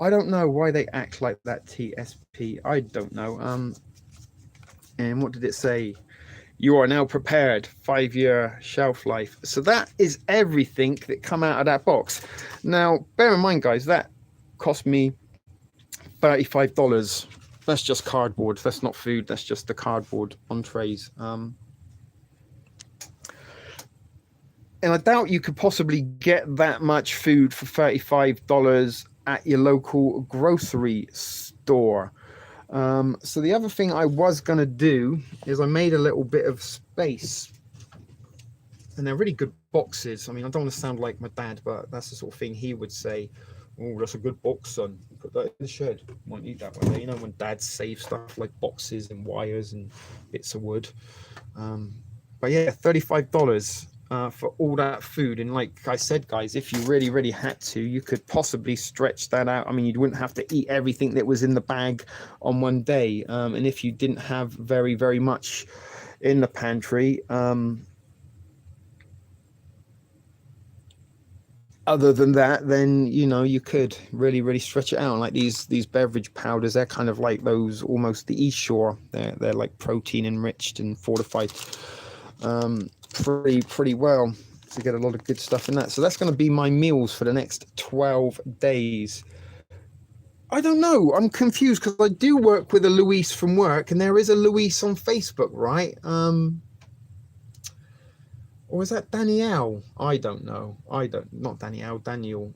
I don't know why they act like that, TSP. I don't know. And what did it say? You are now prepared. 5-year shelf life. So that is everything that come out of that box. Now, bear in mind, guys, that cost me $35. That's just cardboard. That's not food. That's just the cardboard on trays. And I doubt you could possibly get that much food for $35 at your local grocery store. So the other thing I was going to do is I made a little bit of space. And they're really good boxes. I mean, I don't want to sound like my dad, but that's the sort of thing he would say. Oh, that's a good box, son. Put that in the shed. Might need that one day. You know, when dads save stuff like boxes and wires and bits of wood. But yeah, $35 for all that food. And like I said, guys, if you really, really had to, you could possibly stretch that out. I mean, you wouldn't have to eat everything that was in the bag on one day. And if you didn't have very, very much in the pantry, other than that, then you know you could really, really stretch it out. Like these beverage powders, they're kind of like those almost the East Shore. They're like protein enriched and fortified pretty well to get a lot of good stuff in that. So that's going to be my meals for the next 12 days. I don't know. I'm confused because I do work with a Luis from work, and there is a Luis on Facebook, right? Or is that Danielle? I don't know. Not Danielle, Daniel.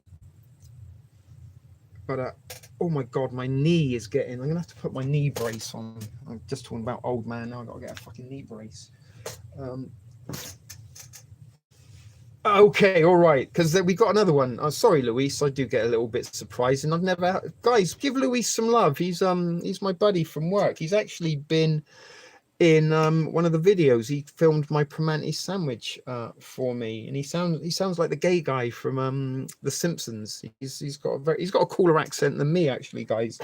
But oh my god, my knee is getting. I'm gonna have to put my knee brace on. I'm just talking about old man now. I gotta get a fucking knee brace. Okay, all right, because we got another one. Oh, sorry, Luis. I do get a little bit surprised, and I've never. Guys, give Luis some love. He's my buddy from work. He's actually been in one of the videos. He filmed my Primanti sandwich for me, and he sounds like the gay guy from The Simpsons. He's got a cooler accent than me, actually, guys.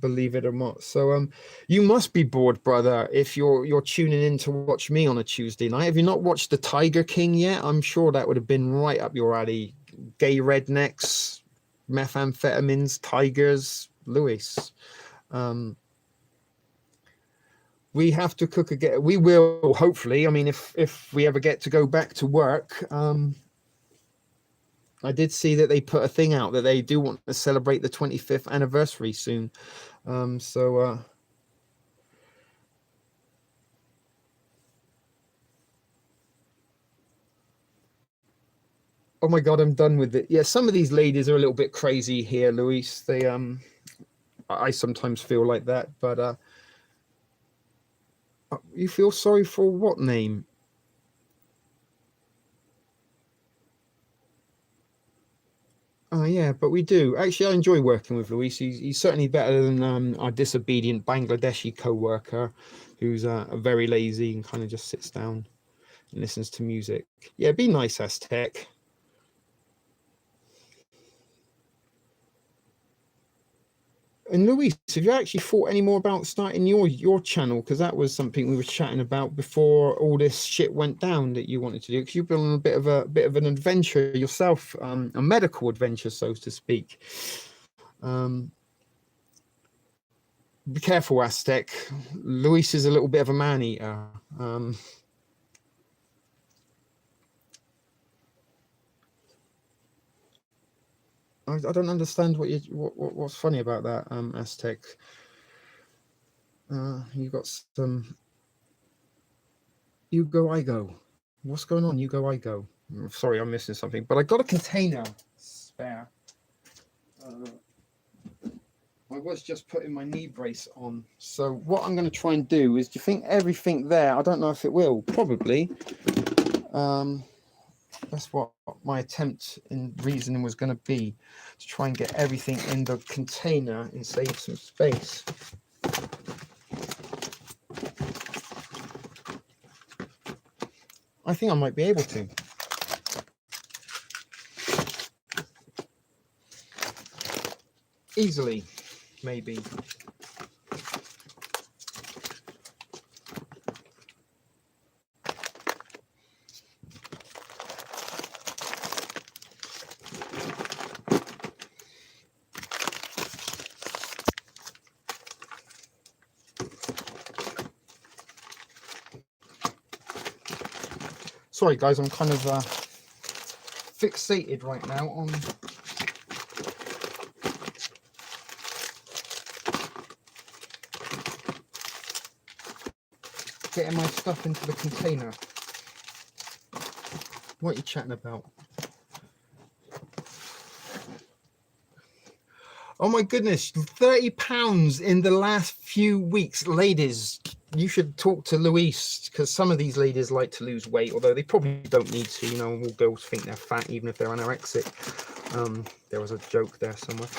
Believe it or not. So you must be bored, brother, if you're tuning in to watch me on a Tuesday night. Have you not watched the Tiger King yet? I'm sure that would have been right up your alley. Gay rednecks, methamphetamines, tigers, Luis. We have to cook again. We will, hopefully. I mean, if we ever get to go back to work, I did see that they put a thing out that they do want to celebrate the 25th anniversary soon. Oh my god, I'm done with it. Yeah, some of these ladies are a little bit crazy here, Luis. They I sometimes feel like that, but you feel sorry for what name? Oh yeah, but we do. Actually, I enjoy working with Luis. He's certainly better than our disobedient Bangladeshi co-worker, who's very lazy and kind of just sits down and listens to music. Yeah, be nice, Aztec. And Luis, have you actually thought any more about starting your channel? Because that was something we were chatting about before all this shit went down that you wanted to do. Because you've been on a bit of an adventure yourself, a medical adventure, so to speak. Be careful, Aztec. Luis is a little bit of a man eater. I don't understand what's funny about that, Aztec. You got some. You go, I go. What's going on? You go, I go. Sorry, I'm missing something, but I got a container spare. I was just putting my knee brace on. So what I'm going to try and do is, do you think everything there, I don't know if it will, probably. That's what my attempt in reasoning was going to be, to try and get everything in the container and save some space. I think I might be able to. Easily, maybe. Sorry guys, I'm kind of fixated right now on getting my stuff into the container. What are you chatting about? Oh my goodness, £30 in the last few weeks. Ladies, you should talk to Louise, because some of these ladies like to lose weight, although they probably don't need to. You know, all girls think they're fat even if they're anorexic. There was a joke there somewhere.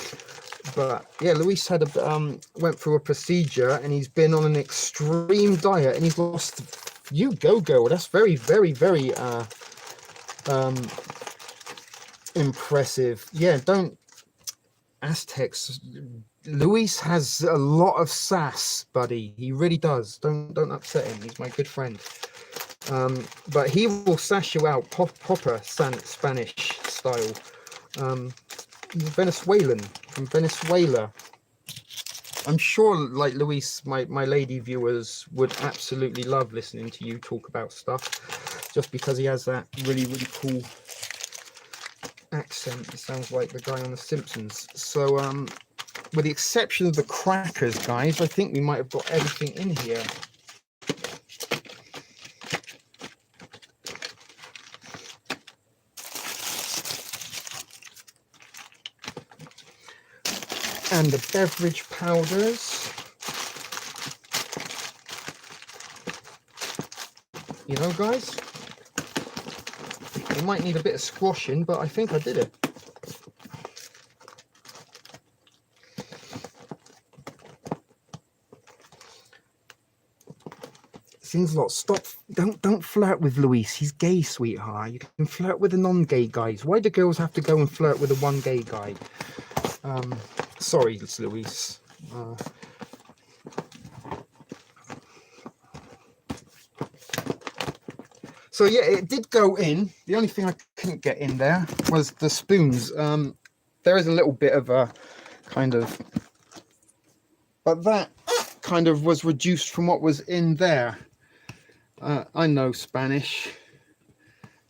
But yeah, Luis had a went through a procedure, and he's been on an extreme diet, and he's lost. You go girl, that's very impressive. Yeah, don't Aztecs. Luis has a lot of sass, buddy. He really does. Don't upset him. He's my good friend. But he will sash you out proper Spanish style. He's Venezuelan, from Venezuela. I'm sure, like Luis, my lady viewers would absolutely love listening to you talk about stuff, just because he has that really cool accent. It sounds like the guy on The Simpsons. So, with the exception of the crackers, guys, I think we might have got everything in here. And the beverage powders. You know, guys, it might need a bit of squashing, but I think I did it. Seems a lot. Stop. Don't flirt with Luis. He's gay, sweetheart. You can flirt with the non-gay guys. Why do girls have to go and flirt with the one gay guy? Sorry, it's Luis. So yeah, it did go in. The only thing I couldn't get in there was the spoons. There is a little bit of a kind of, but that kind of was reduced from what was in there. I know Spanish.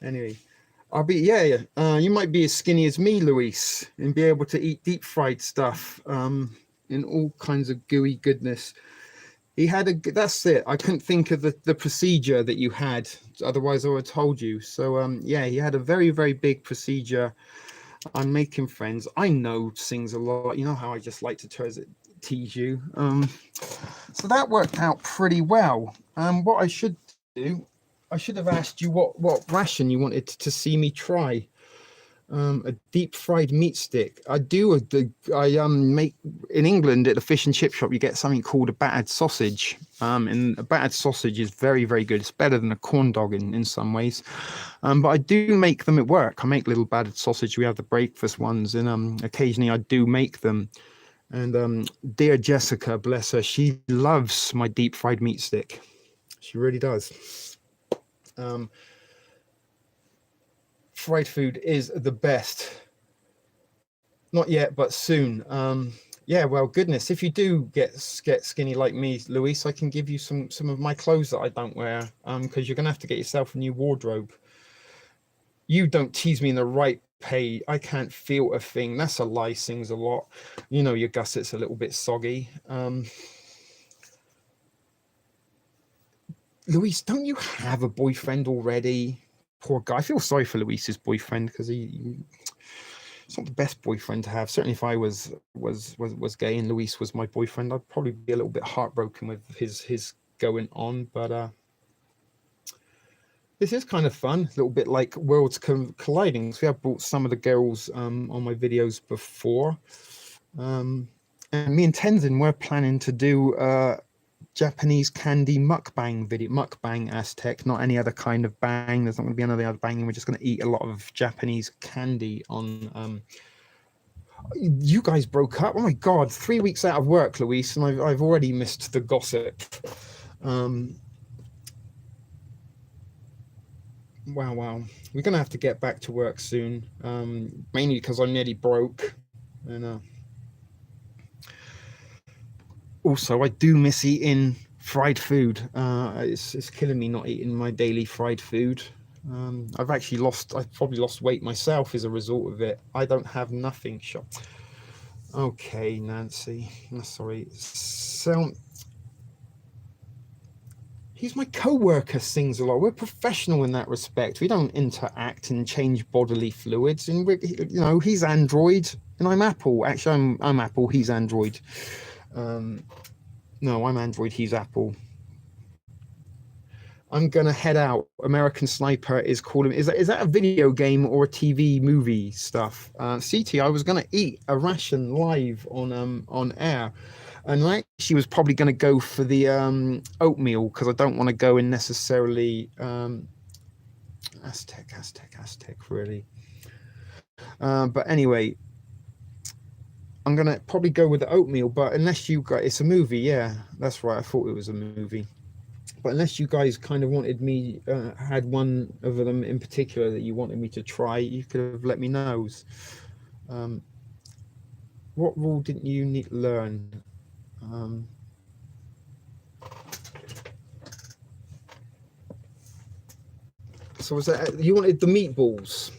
Anyway, I'll be, you might be as skinny as me, Luis, and be able to eat deep fried stuff in all kinds of gooey goodness. He had that's it. I couldn't think of the procedure that you had. Otherwise, I would have told you. So, yeah, he had a very big procedure. I'm making friends. I know things a lot. You know how I just like to tease you. So that worked out pretty well. What I should do, I should have asked you what ration you wanted to see me try. A deep fried meat stick. I make in England at the fish and chip shop. You get something called a battered sausage. And a battered sausage is very good. It's better than a corn dog in some ways. But I do make them at work. I make little battered sausage. We have the breakfast ones, and occasionally I do make them. And dear Jessica, bless her, she loves my deep fried meat stick. She really does. Fried food is the best. Not yet, but soon. Yeah, well, goodness, if you do get skinny like me, Luis, I can give you some of my clothes that I don't wear, because you're gonna have to get yourself a new wardrobe. You don't tease me in the right way. I can't feel a thing. That's a lie. Sings a lot. You know, your gusset's a little bit soggy. Luis, don't you have a boyfriend already? Poor guy. I feel sorry for Luis's boyfriend because it's not the best boyfriend to have. Certainly, if I was gay and Luis was my boyfriend, I'd probably be a little bit heartbroken with his going on. But this is kind of fun. A little bit like worlds colliding. So I've brought some of the girls on my videos before. And me and Tenzin were planning to do Japanese candy mukbang video. Mukbang Aztec, not any other kind of bang. There's not going to be another other bang. We're just going to eat a lot of Japanese candy on. You guys broke up. Oh my God! 3 weeks out of work, Luis, and I've already missed the gossip. Wow. We're going to have to get back to work soon. Mainly because I'm nearly broke, and also I do miss eating fried food. It's killing me not eating my daily fried food. I've probably lost weight myself as a result of it. I don't have nothing shop. Okay, Nancy. Sorry. So he's my co-worker, sings a lot. We're professional in that respect. We don't interact and change bodily fluids. And he's Android and I'm Apple. Actually, I'm Apple. He's Android. No, I'm Android. He's Apple. I'm gonna head out. American Sniper is calling. Is that a video game or a TV movie stuff? CT, I was gonna eat a ration live on air, and she was probably gonna go for the oatmeal because I don't want to go in necessarily Aztec really. But anyway, I'm gonna probably go with the oatmeal. But unless you got, it's a movie. Yeah, that's right. I thought it was a movie. But unless you guys kind of wanted me, had one of them in particular that you wanted me to try, you could have let me know. What rule didn't you learn? So was that you wanted the meatballs?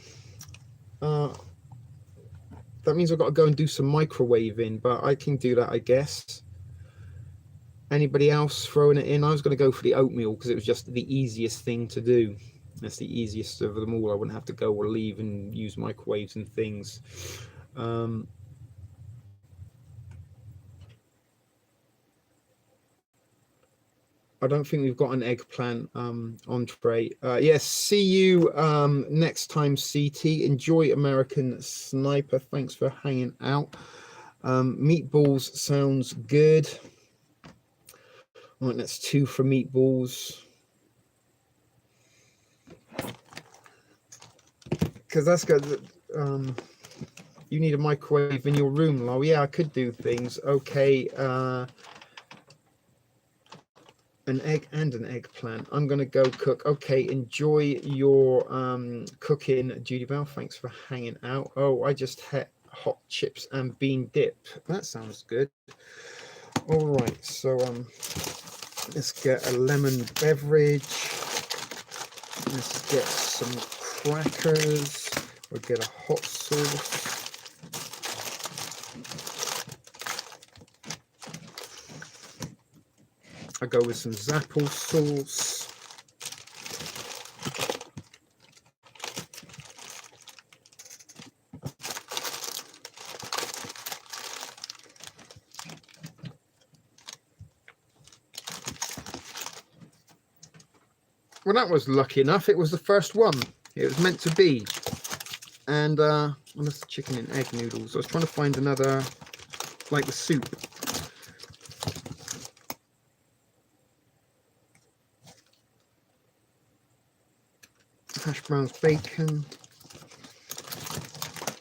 That means I've got to go and do some microwaving, but I can do that, I guess. Anybody else throwing it in? I was going to go for the oatmeal because it was just the easiest thing to do. That's the easiest of them all. I wouldn't have to go or leave and use microwaves and things. I don't think we've got an eggplant entree. Yes, see you next time, CT. Enjoy American Sniper. Thanks for hanging out. Meatballs sounds good. Right, that's 2 for meatballs. Because that's good. You need a microwave in your room, Lo. Yeah, I could do things. Okay. An egg and an eggplant. I'm going to go cook. Okay, enjoy your cooking, Judy Bell. Thanks for hanging out. Oh, I just had hot chips and bean dip. That sounds good. All right, so let's get a lemon beverage. Let's get some crackers. We'll get a hot sauce. I go with some Zapple sauce. Well, that was lucky enough. It was the first one. It was meant to be. And that's the chicken and egg noodles. I was trying to find another, like the soup. Hash browns, bacon,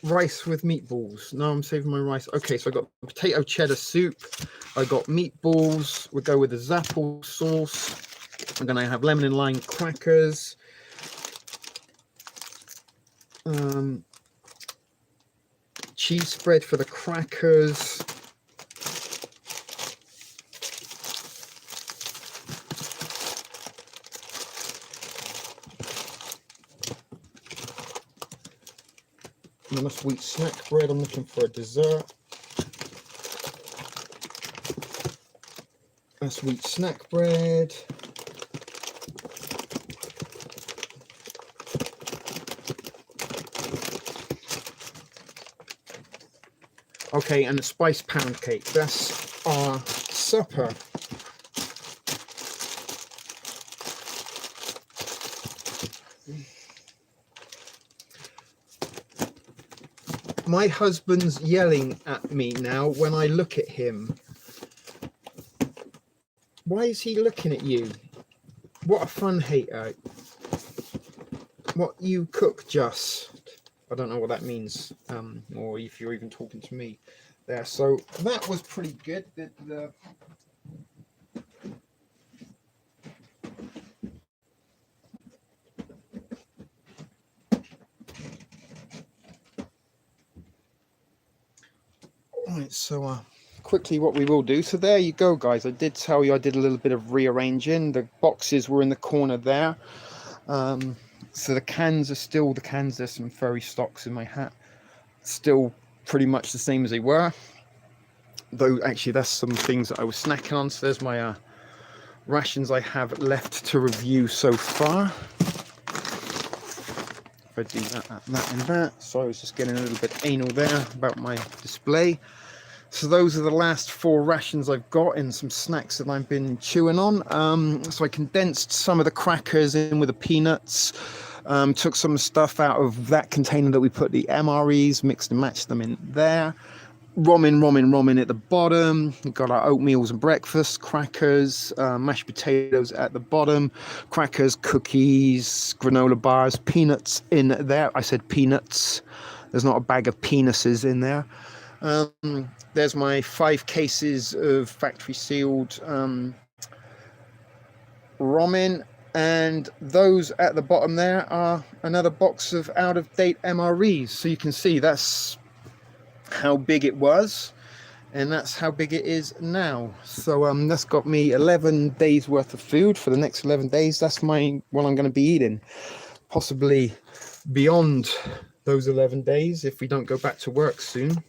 rice with meatballs. No, I'm saving my rice. Okay, so I got potato cheddar soup. I got meatballs. We'll go with the Zapple sauce. I'm going to have lemon and lime crackers. Cheese spread for the crackers. Enough wheat snack bread. I'm looking for a dessert. That's wheat snack bread. Okay, and the spice pound cake. That's our supper. My husband's yelling at me now when I look at him. Why is he looking at you? What a fun hater. What you cook just. I don't know what that means, or if you're even talking to me there. So that was pretty good. Alright, so quickly what we will do. So there you go, guys. I did tell you I did a little bit of rearranging. The boxes were in the corner there. So the cans are still the cans. There's some furry stocks in my hat. Still pretty much the same as they were. Though actually that's some things that I was snacking on. So there's my rations I have left to review so far. If I do that and that. So I was just getting a little bit anal there about my display. So those are the last 4 rations I've got and some snacks that I've been chewing on. So I condensed some of the crackers in with the peanuts. Took some stuff out of that container that we put the MREs, mixed and matched them in there. Ramen at the bottom. We've got our oatmeals and breakfast, crackers, mashed potatoes at the bottom, crackers, cookies, granola bars, peanuts in there. I said peanuts. There's not a bag of penises in there. There's my 5 cases of factory sealed ramen, and those at the bottom there are another box of out of date MREs. So you can see that's how big it was, and that's how big it is now. So that's got me 11 days worth of food for the next 11 days. That's what I'm going to be eating, possibly beyond those 11 days if we don't go back to work soon.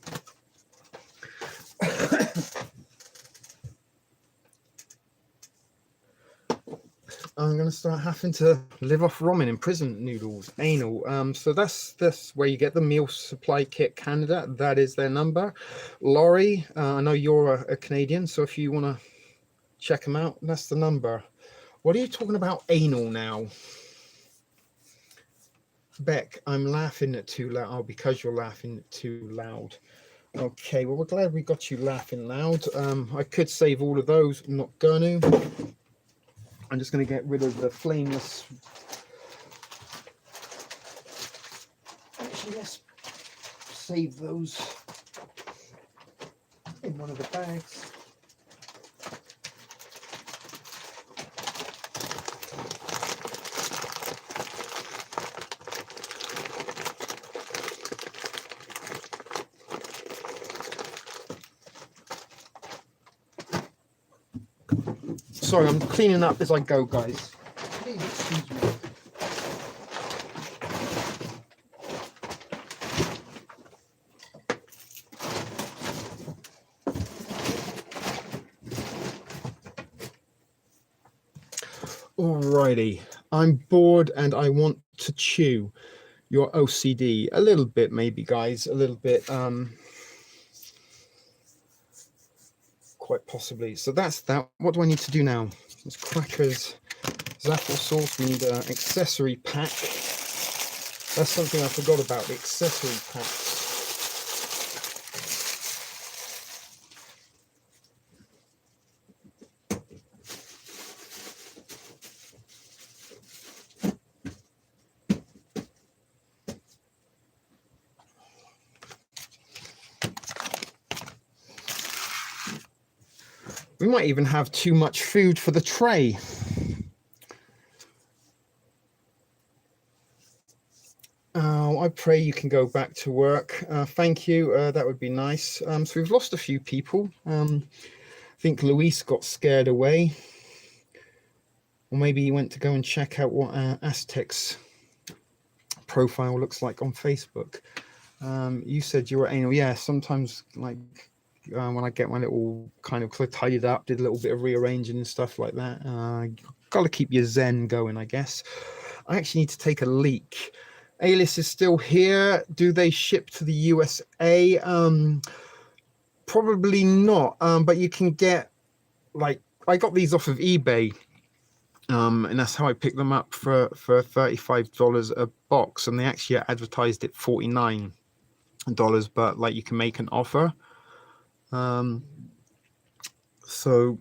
I'm going to start having to live off ramen in prison noodles, anal. So that's where you get the meal supply kit Canada. That is their number. Laurie, I know you're a Canadian, so if you want to check them out, that's the number. What are you talking about anal now? Beck, I'm laughing at too loud. Oh, because you're laughing too loud. Okay, well, we're glad we got you laughing loud. I could save all of those. I'm not going to. I'm just going to get rid of the flameless. Actually, let's save those in one of the bags. Sorry, I'm cleaning up as I go, guys. Please excuse me. Alrighty, I'm bored and I want to chew. Your OCD, a little bit maybe, guys, a little bit. Quite possibly. So that's that. What do I need to do now? There's crackers, there's applesauce. We need an accessory pack. That's something I forgot about, the accessory pack. We might even have too much food for the tray. I pray you can go back to work. Thank you. That would be nice. So we've lost a few people. I think Luis got scared away. Or maybe he went to go and check out what Aztec's profile looks like on Facebook. You said you were anal. Yeah, sometimes like when I get my little kind of tidied up, did a little bit of rearranging and stuff like that. Got to keep your zen going, I guess. I actually need to take a leak. Alias is still here. Do they ship to the USA? Probably not, but you can get, like, I got these off of eBay, and that's how I picked them up for $35 a box, and they actually advertised it $49, but like you can make an offer. So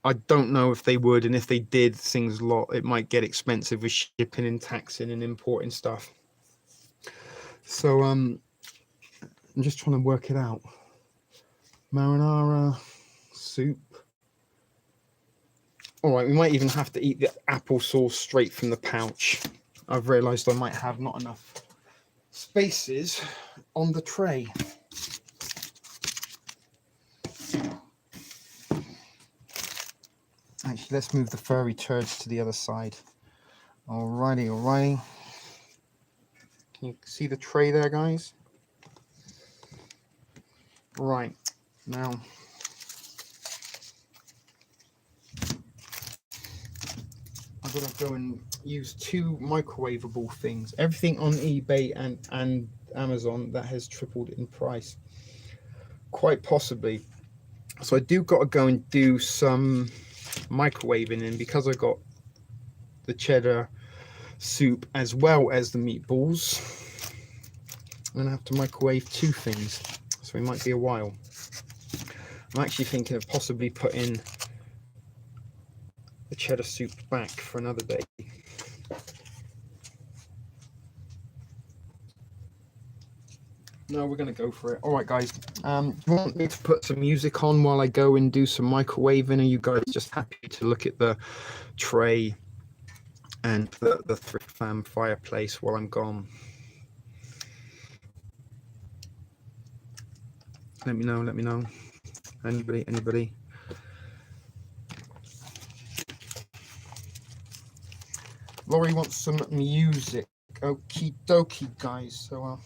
I don't know if they would, and if they did, things it might get expensive with shipping and taxing and importing stuff. So I'm just trying to work it out. Marinara soup. All right, we might even have to eat the applesauce straight from the pouch. I've realised I might have not enough spaces on the tray. Actually, let's move the furry turds to the other side. Alrighty, alrighty. Can you see the tray there, guys? Right, now I've got to go and use 2 microwavable things. Everything on eBay and Amazon that has tripled in price, quite possibly. So I do got to go and do some microwaving, and because I got the cheddar soup as well as the meatballs, I'm gonna have to microwave 2 things, so it might be a while. I'm actually thinking of possibly putting the cheddar soup back for another day. No, we're gonna go for it. All right, guys. Do you want me to put some music on while I go and do some microwaving? Are you guys just happy to look at the tray and the Thrift Fam fireplace while I'm gone? Let me know. Let me know. Anybody? Laurie wants some music. Okie dokie, guys. So,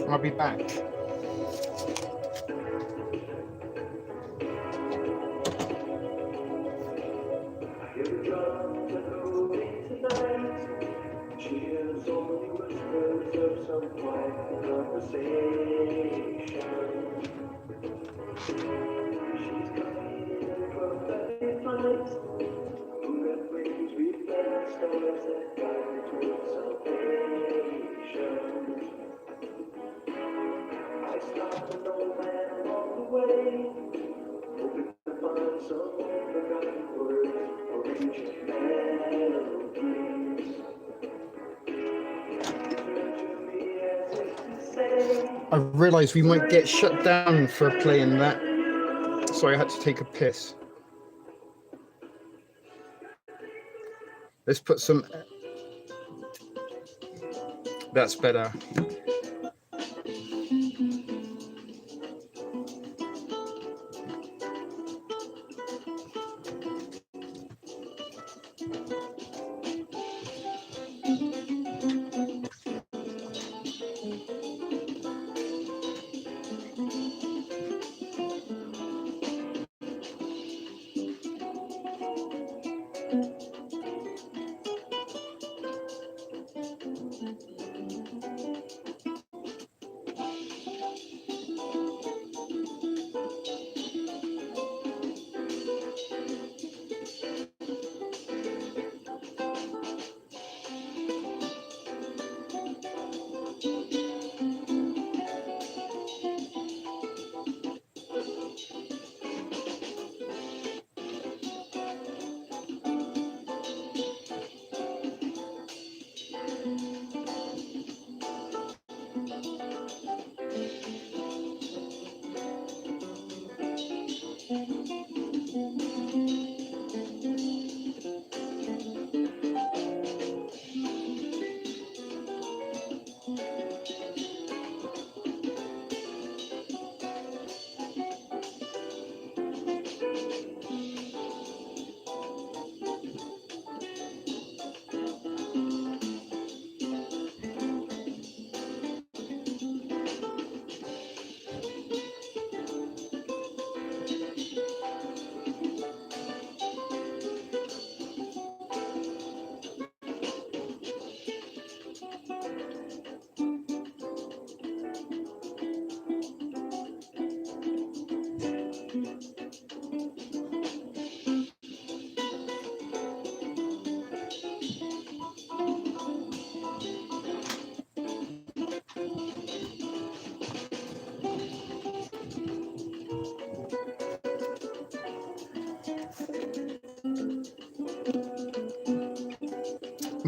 I'll be back. I realised we might get shut down for playing that. Sorry, I had to take a piss. Let's put some... That's better.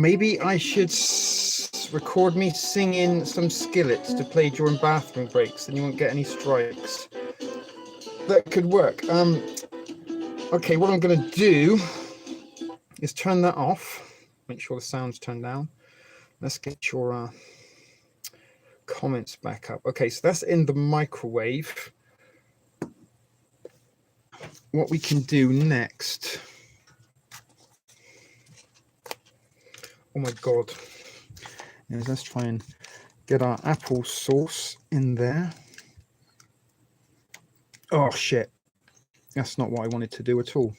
Maybe I should record me singing some skillets to play during bathroom breaks, and you won't get any strikes. That could work. Okay, what I'm going to do is turn that off. Make sure the sound's turned down. Let's get your comments back up. Okay, so that's in the microwave. What we can do next. Oh my God. Is let's try and get our apple sauce in there. Oh shit. That's not what I wanted to do at all.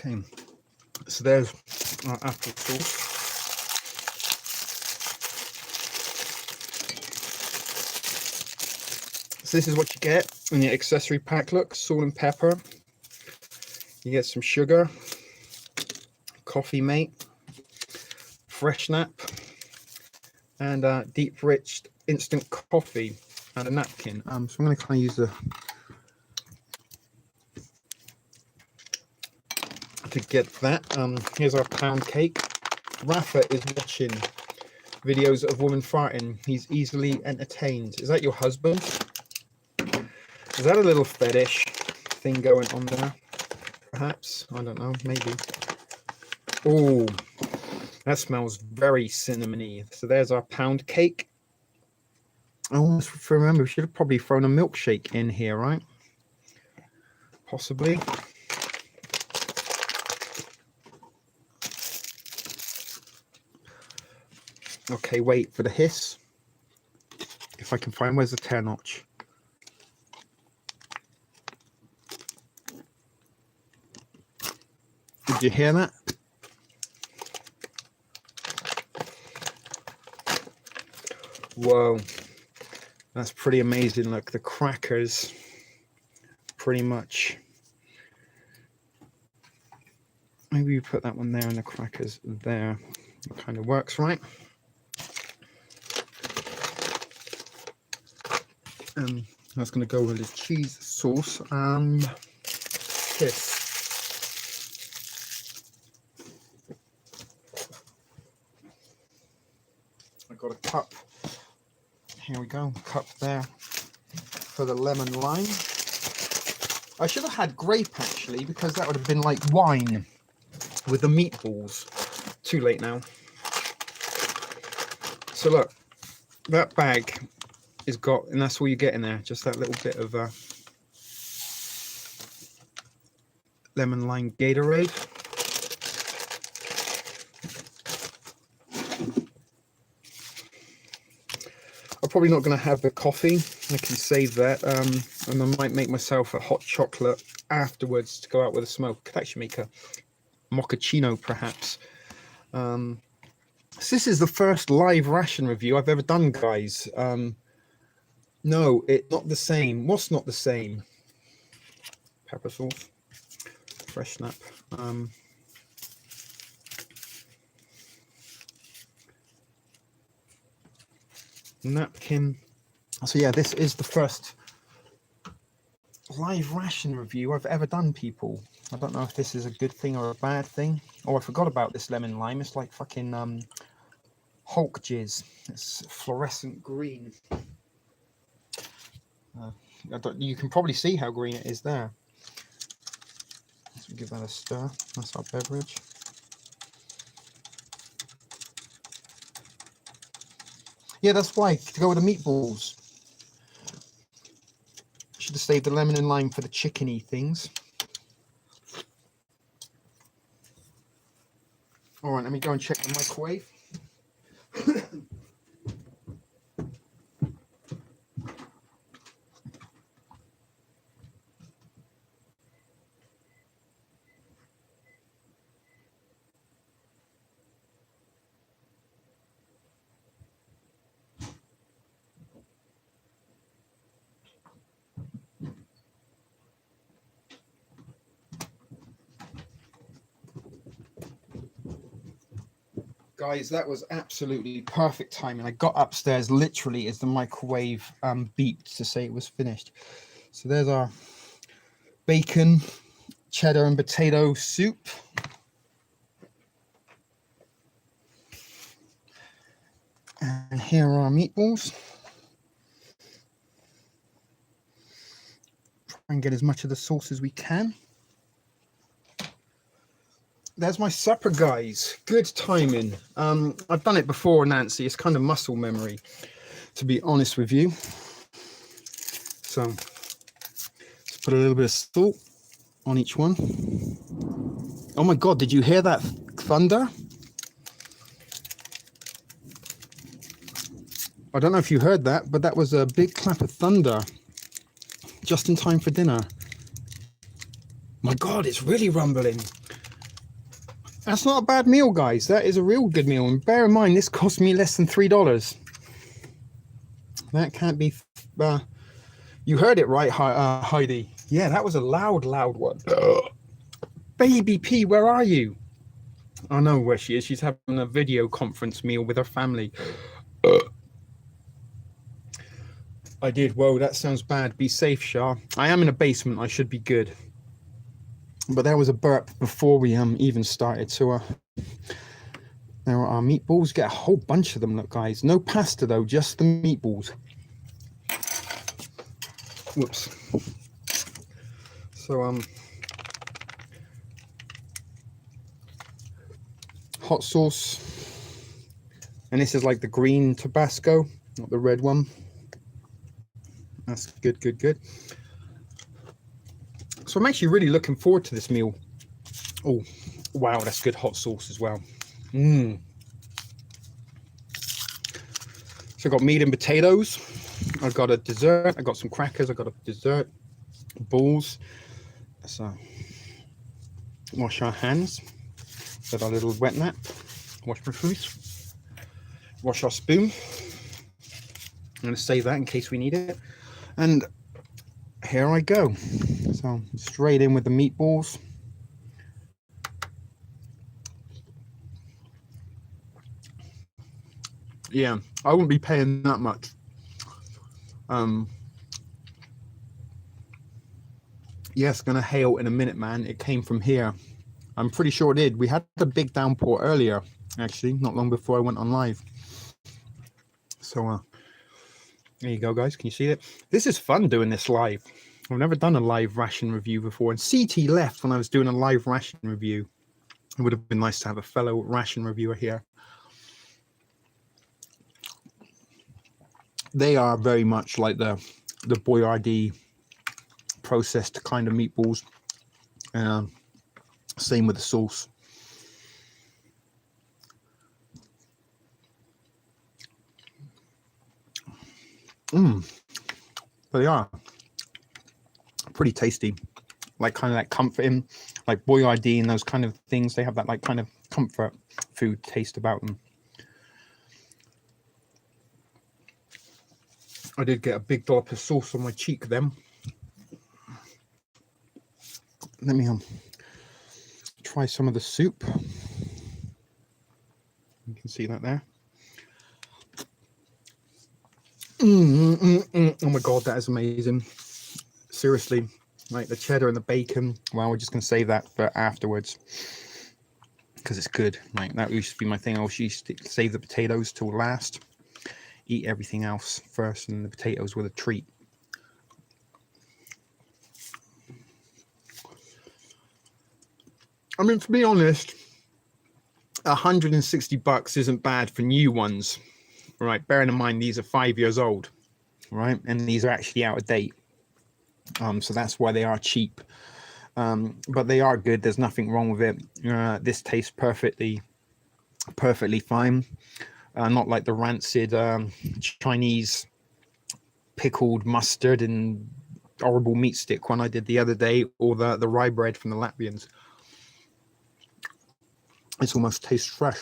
Okay, so there's our apple sauce. So this is what you get in the accessory pack. Look, salt and pepper. You get some sugar, coffee mate, fresh nap, and deep rich instant coffee and a napkin. So I'm going to kind of use to get that. Here's our pound cake. Rafa is watching videos of women farting. He's easily entertained. Is that your husband? Is that a little fetish thing going on there? Perhaps. I don't know. Maybe. Oh, that smells very cinnamony. So there's our pound cake. I almost remember we should have probably thrown a milkshake in here, right? Possibly. Okay, wait for the hiss. If I can find, where's the tear notch? Did you hear that? Whoa, that's pretty amazing. Look, the crackers pretty much. Maybe you put that one there and the crackers there. It kind of works, right? That's going to go with the cheese sauce. This. I got a cup. Here we go. Cup there for the lemon lime. I should have had grape actually, because that would have been like wine with the meatballs. Too late now. So look, that bag is got, and that's all you get in there, just that little bit of lemon lime Gatorade. I'm probably not going to have the coffee. I can save that, and I might make myself a hot chocolate afterwards to go out with a smoke. Could actually make a mochaccino perhaps. So this is the first live ration review I've ever done, guys. No, it's not the same. What's not the same? Pepper sauce, fresh snap. Napkin. So yeah, this is the first live ration review I've ever done, people. I don't know if this is a good thing or a bad thing. Oh, I forgot about this lemon lime. It's like fucking Hulk jizz. It's fluorescent green. You can probably see how green it is there. Let's give that a stir. That's our beverage. Yeah, that's why, to go with the meatballs. Should have saved the lemon and lime for the chickeny things. All right, let me go and check the microwave. guys, that was absolutely perfect timing. I got upstairs literally as the microwave beeped to say it was finished. So there's our bacon, cheddar and potato soup. And here are our meatballs. Try and get as much of the sauce as we can. There's my supper, guys. Good timing. I've done it before, Nancy. It's kind of muscle memory, to be honest with you. So let's put a little bit of salt on each one. Oh my God, did you hear that thunder? I don't know if you heard that, but that was a big clap of thunder just in time for dinner. My God, it's really rumbling. That's not a bad meal, guys. That is a real good meal. And bear in mind, this cost me less than $3. That can't be... you heard it right, Heidi. Yeah, that was a loud one. Baby P, where are you? I know where she is. She's having a video conference meal with her family. I did. Whoa, that sounds bad. Be safe, Shah. I am in a basement. I should be good. But there was a burp before we even started. So there are our meatballs. Get a whole bunch of them, look, guys. No pasta, though. Just the meatballs. Whoops. So, hot sauce. And this is like the green Tabasco, not the red one. That's good, good, good. So I'm actually really looking forward to this meal. Oh, wow, that's good hot sauce as well. So I got meat and potatoes. I got a dessert. I got some crackers. I got a dessert. Balls. So wash our hands with our little wet nap. Wash my face. Wash our spoon. I'm going to save that in case we need it. And here I go. So straight in with the meatballs. Yeah, I wouldn't be paying that much. Yes, gonna hail in a minute, man. It came from here. I'm pretty sure it did. We had a big downpour earlier, actually, not long before I went on live. So there you go, guys. Can you see it? This is fun doing this live. I've never done a live ration review before. And CT left when I was doing a live ration review. It would have been nice to have a fellow ration reviewer here. They are very much like the Boyardee processed kind of meatballs. Same with the sauce. They are pretty tasty, like kind of that comforting, like Boyardee and those kind of things. They have that like kind of comfort food taste about them. I did get a big dollop of sauce on my cheek then. Let me try some of the soup. You can see that there. Oh my God, that is amazing. Seriously, like the cheddar and the bacon. Well, we're just going to save that for afterwards because it's good. Like that used to be my thing. I used to save the potatoes till last. Eat everything else first, and the potatoes were the treat. I mean, to be honest, $160 isn't bad for new ones, right? Bearing in mind these are 5 years old, right? And these are actually out of date. So that's why they are cheap. But they are good. There's nothing wrong with it. This tastes perfectly fine. Not like the rancid Chinese pickled mustard and horrible meat stick one I did the other day, or the rye bread from the Latvians. It almost tastes fresh.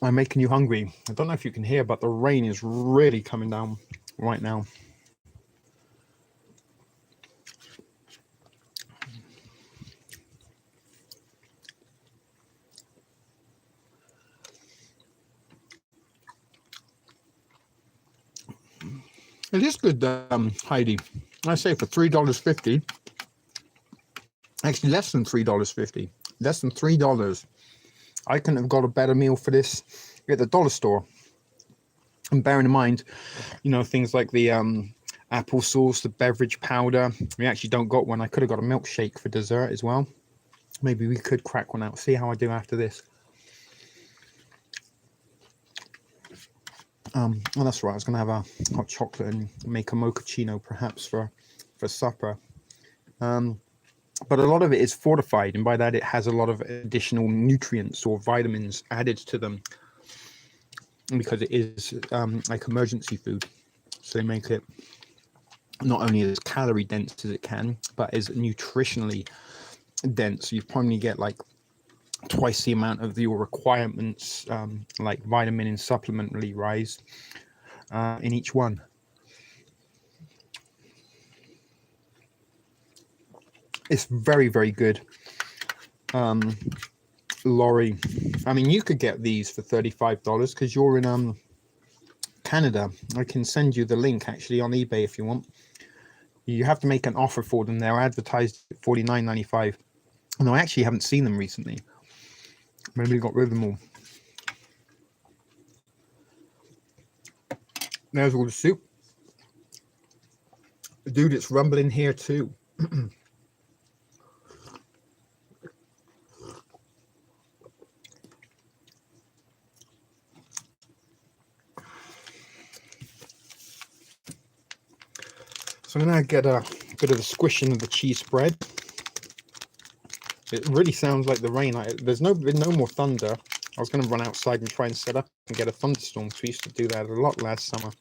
I'm making you hungry. I don't know if you can hear, but the rain is really coming down right now. It is good, Heidi. I say for $3.50, actually less than $3.50, less than $3. I couldn't have got a better meal for this at the dollar store. And bearing in mind, you know, things like the apple sauce, the beverage powder. We actually don't got one. I could have got a milkshake for dessert as well. Maybe we could crack one out. See how I do after this. Oh, that's right. I was going to have a hot chocolate and make a mochaccino perhaps for supper. But a lot of it is fortified, and by that it has a lot of additional nutrients or vitamins added to them because it is like emergency food. So they make it not only as calorie dense as it can, but as nutritionally dense. You probably get like twice the amount of your requirements, like vitamin and supplementary rise in each one. It's very, very good. Laurie, I mean, you could get these for $35 because you're in Canada. I can send you the link actually on eBay if you want. You have to make an offer for them. They're advertised at $49.95. And I actually haven't seen them recently. Maybe they got rid of them all. There's all the soup. Dude, it's rumbling here too. So I'm going to get a bit of a squishing of the cheese spread. It really sounds like the rain. There's been no more thunder. I was going to run outside and try and set up and get a thunderstorm because we used to do that a lot last summer.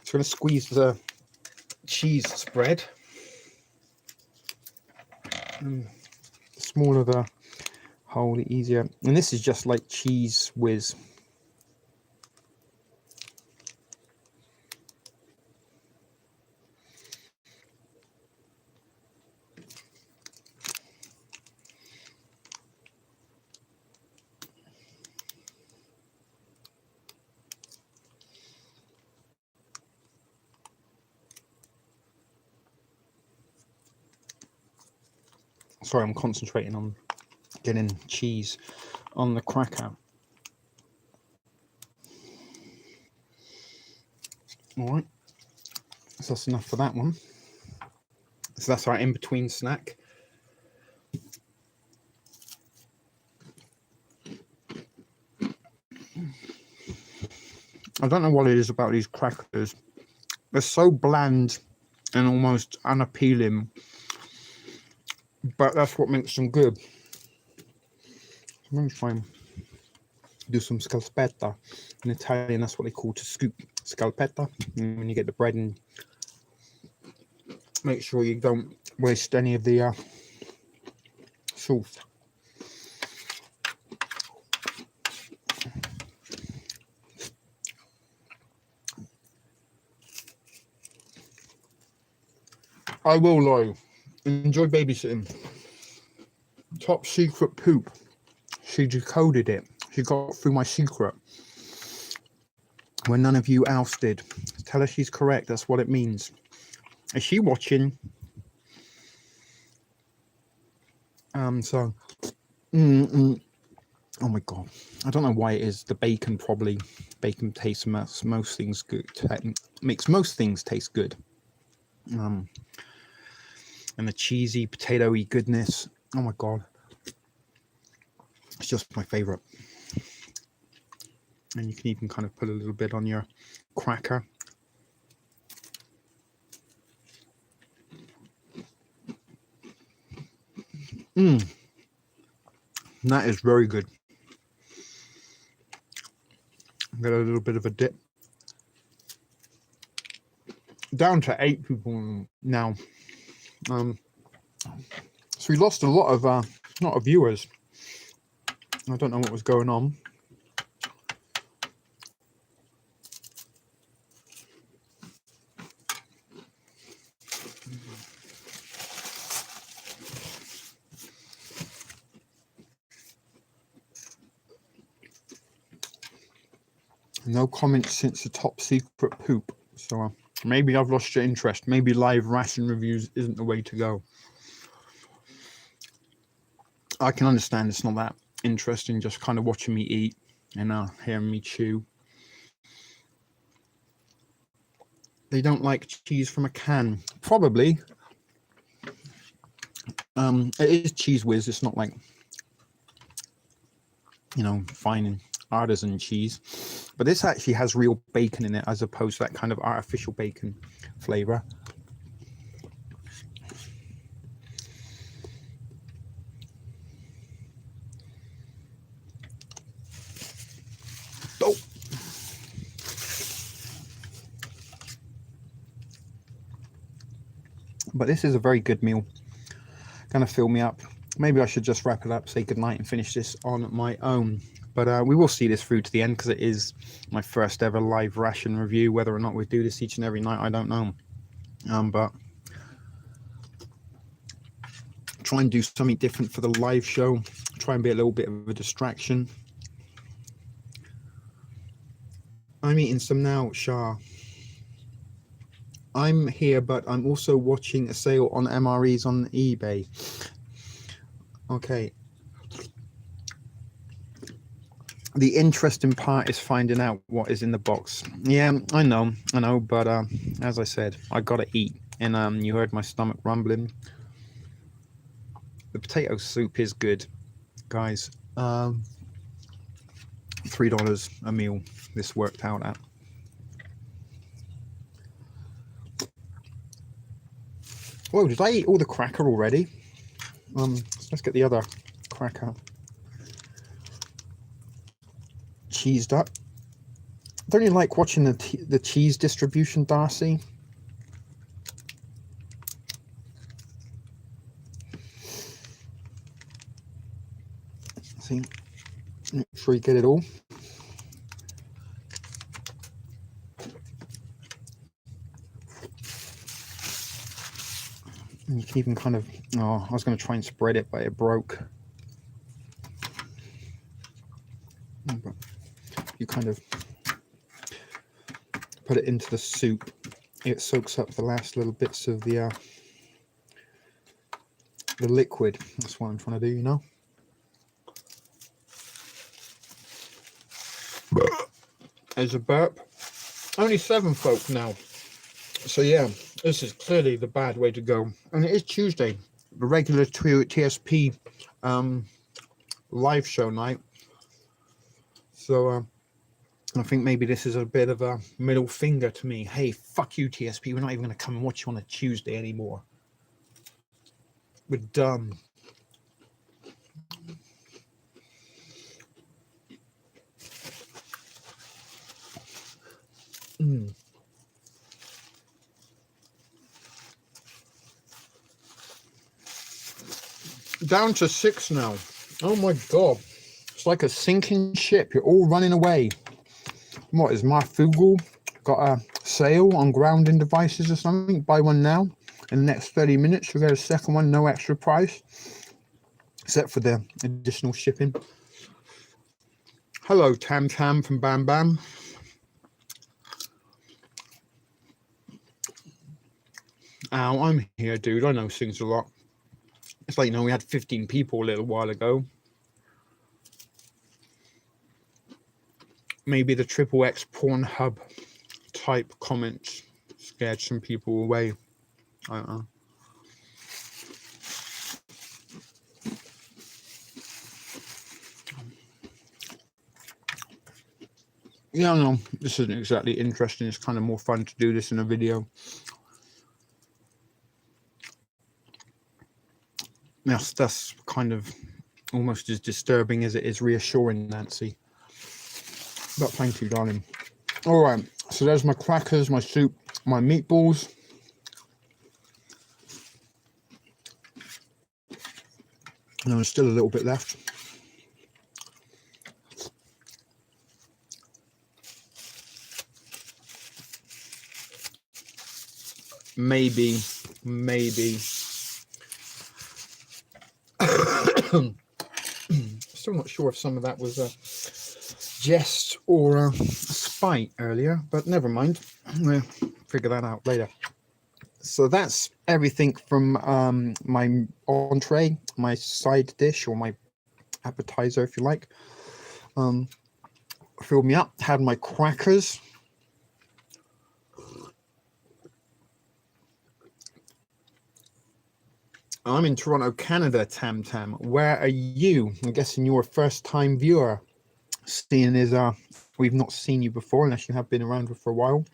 So I'm going to squeeze the cheese spread. The smaller the hole, the easier. And this is just like cheese whiz. Sorry, I'm concentrating on getting cheese on the cracker. All right, so that's enough for that one. So that's our in-between snack. I don't know what it is about these crackers. They're so bland and almost unappealing, but that's what makes them good. I'm going to try and do some scalpetta. In Italian, that's what they call to scoop scalpetta. And when you get the bread, and make sure you don't waste any of the sauce. I will lie. Enjoy babysitting. Top secret poop. She decoded it. She got through my secret. When none of you else did. Tell her she's correct. That's what it means. Is she watching? Oh my god. I don't know why it is. The bacon probably. Bacon tastes most things good. Makes most things taste good. And the cheesy, potatoey goodness. Oh my god. It's just my favorite. And you can even kind of put a little bit on your cracker. That is very good. Get a little bit of a dip. Down to 8 people now. So we lost a lot of viewers. I don't know what was going on. No comments since the top secret poop. So Maybe I've lost your interest. Maybe live ration reviews isn't the way to go. I can understand it's not that interesting just kind of watching me eat and hearing me chew. They don't like cheese from a can. Probably. It is Cheese Whiz. It's not like, you know, fine artisan cheese. But this actually has real bacon in it as opposed to that kind of artificial bacon flavor. Oh. But this is a very good meal. Gonna fill me up. Maybe I should just wrap it up, say goodnight and finish this on my own. But we will see this through to the end because it is my first ever live ration review. Whether or not we do this each and every night, I don't know. But try and do something different for the live show. Try and be a little bit of a distraction. I'm eating some now, Shah. I'm here, but I'm also watching a sale on MREs on eBay. Okay. The interesting part is finding out what is in the box. Yeah, I know, but as I said, I gotta eat. And you heard my stomach rumbling. The potato soup is good, guys. $3 a meal. This worked out at. Whoa, did I eat all the cracker already? Let's get the other cracker. Cheesed up. Don't you like watching the cheese distribution, Darcy? See, make sure you get it all. And you can even kind of, oh, I was going to try and spread it, but it broke. But you kind of put it into the soup. It soaks up the last little bits of the liquid. That's what I'm trying to do, you know. There's a burp. Only 7 folk now. So yeah, this is clearly the bad way to go. And it is Tuesday, the regular TSP live show night. So I think maybe this is a bit of a middle finger to me. Hey, fuck you, TSP. We're not even going to come and watch you on a Tuesday anymore. We're done. Down to 6 now. Oh my god. It's like a sinking ship. You're all running away. What is Marfugal got a sale on grounding devices or something? Buy one now. In the next 30 minutes, you'll get a second one, no extra price. Except for the additional shipping. Hello, Tam Tam from Bam Bam. Ow, I'm here, dude. I know things a lot. It's like, you know, we had 15 people a little while ago. Maybe the XXX Pornhub type comments scared some people away. I don't know. Yeah, no, this isn't exactly interesting. It's kind of more fun to do this in a video. That's kind of almost as disturbing as it is reassuring, Nancy. But thank you, darling. All right, so there's my crackers, my soup, my meatballs. And there's still a little bit left. Maybe. Still not sure if some of that was a jest or a spite earlier, but never mind. We're figure that out later. So that's everything from my entree, my side dish, or my appetizer, if you like. Filled me up, had my crackers. I'm in Toronto, Canada, Tam Tam. Where are you? I'm guessing you're a first-time viewer, seeing as we've not seen you before, unless you have been around for a while.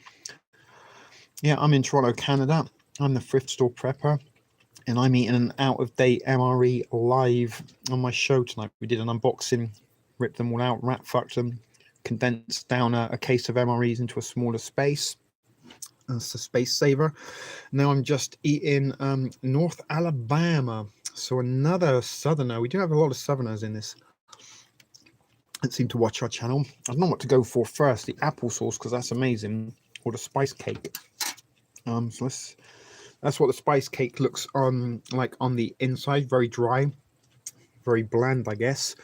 Yeah, I'm in Toronto, Canada. I'm the thrift store prepper, and I'm eating an out-of-date MRE live on my show tonight. We did an unboxing, ripped them all out, rat fucked them, condensed down a case of MREs into a smaller space. It's a space saver. Now I'm just eating North Alabama. So another southerner. We do have a lot of southerners in this that seem to watch our channel. I don't know what to go for first, the applesauce, because that's amazing, or the spice cake. So that's what the spice cake looks like on the inside. Very dry, very bland, I guess.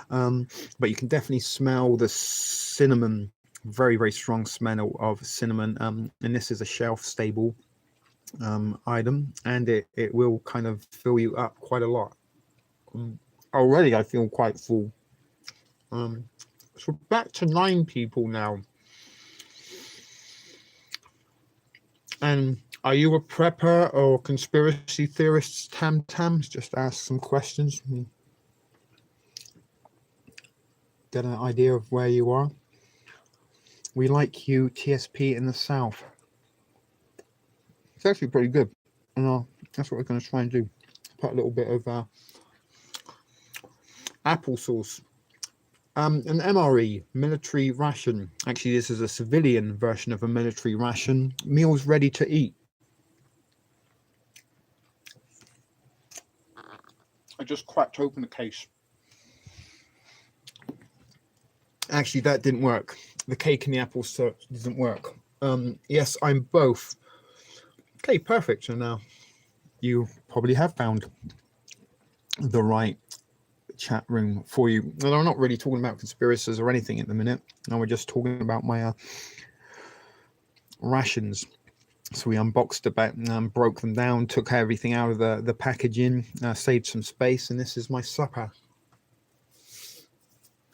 But you can definitely smell the cinnamon. Very, very strong smell of cinnamon. And this is a shelf stable item, and it will kind of fill you up quite a lot. Already I feel quite full. So back to 9 people now. And are you a prepper or conspiracy theorist, Tam Tams? Just ask some questions. Get an idea of where you are. We like you, TSP in the South. It's actually pretty good. And that's what we're going to try and do. Put a little bit of applesauce. An MRE, military ration. Actually, this is a civilian version of a military ration. Meals ready to eat. I just cracked open the case. Actually, that didn't work. The cake and the apple doesn't work. Yes, I'm both. Okay, perfect. So now you probably have found the right chat room for you. And I'm not really talking about conspiracies or anything at the minute. No, we're just talking about my rations. So we unboxed about, broke them down, took everything out of the packaging, saved some space, and this is my supper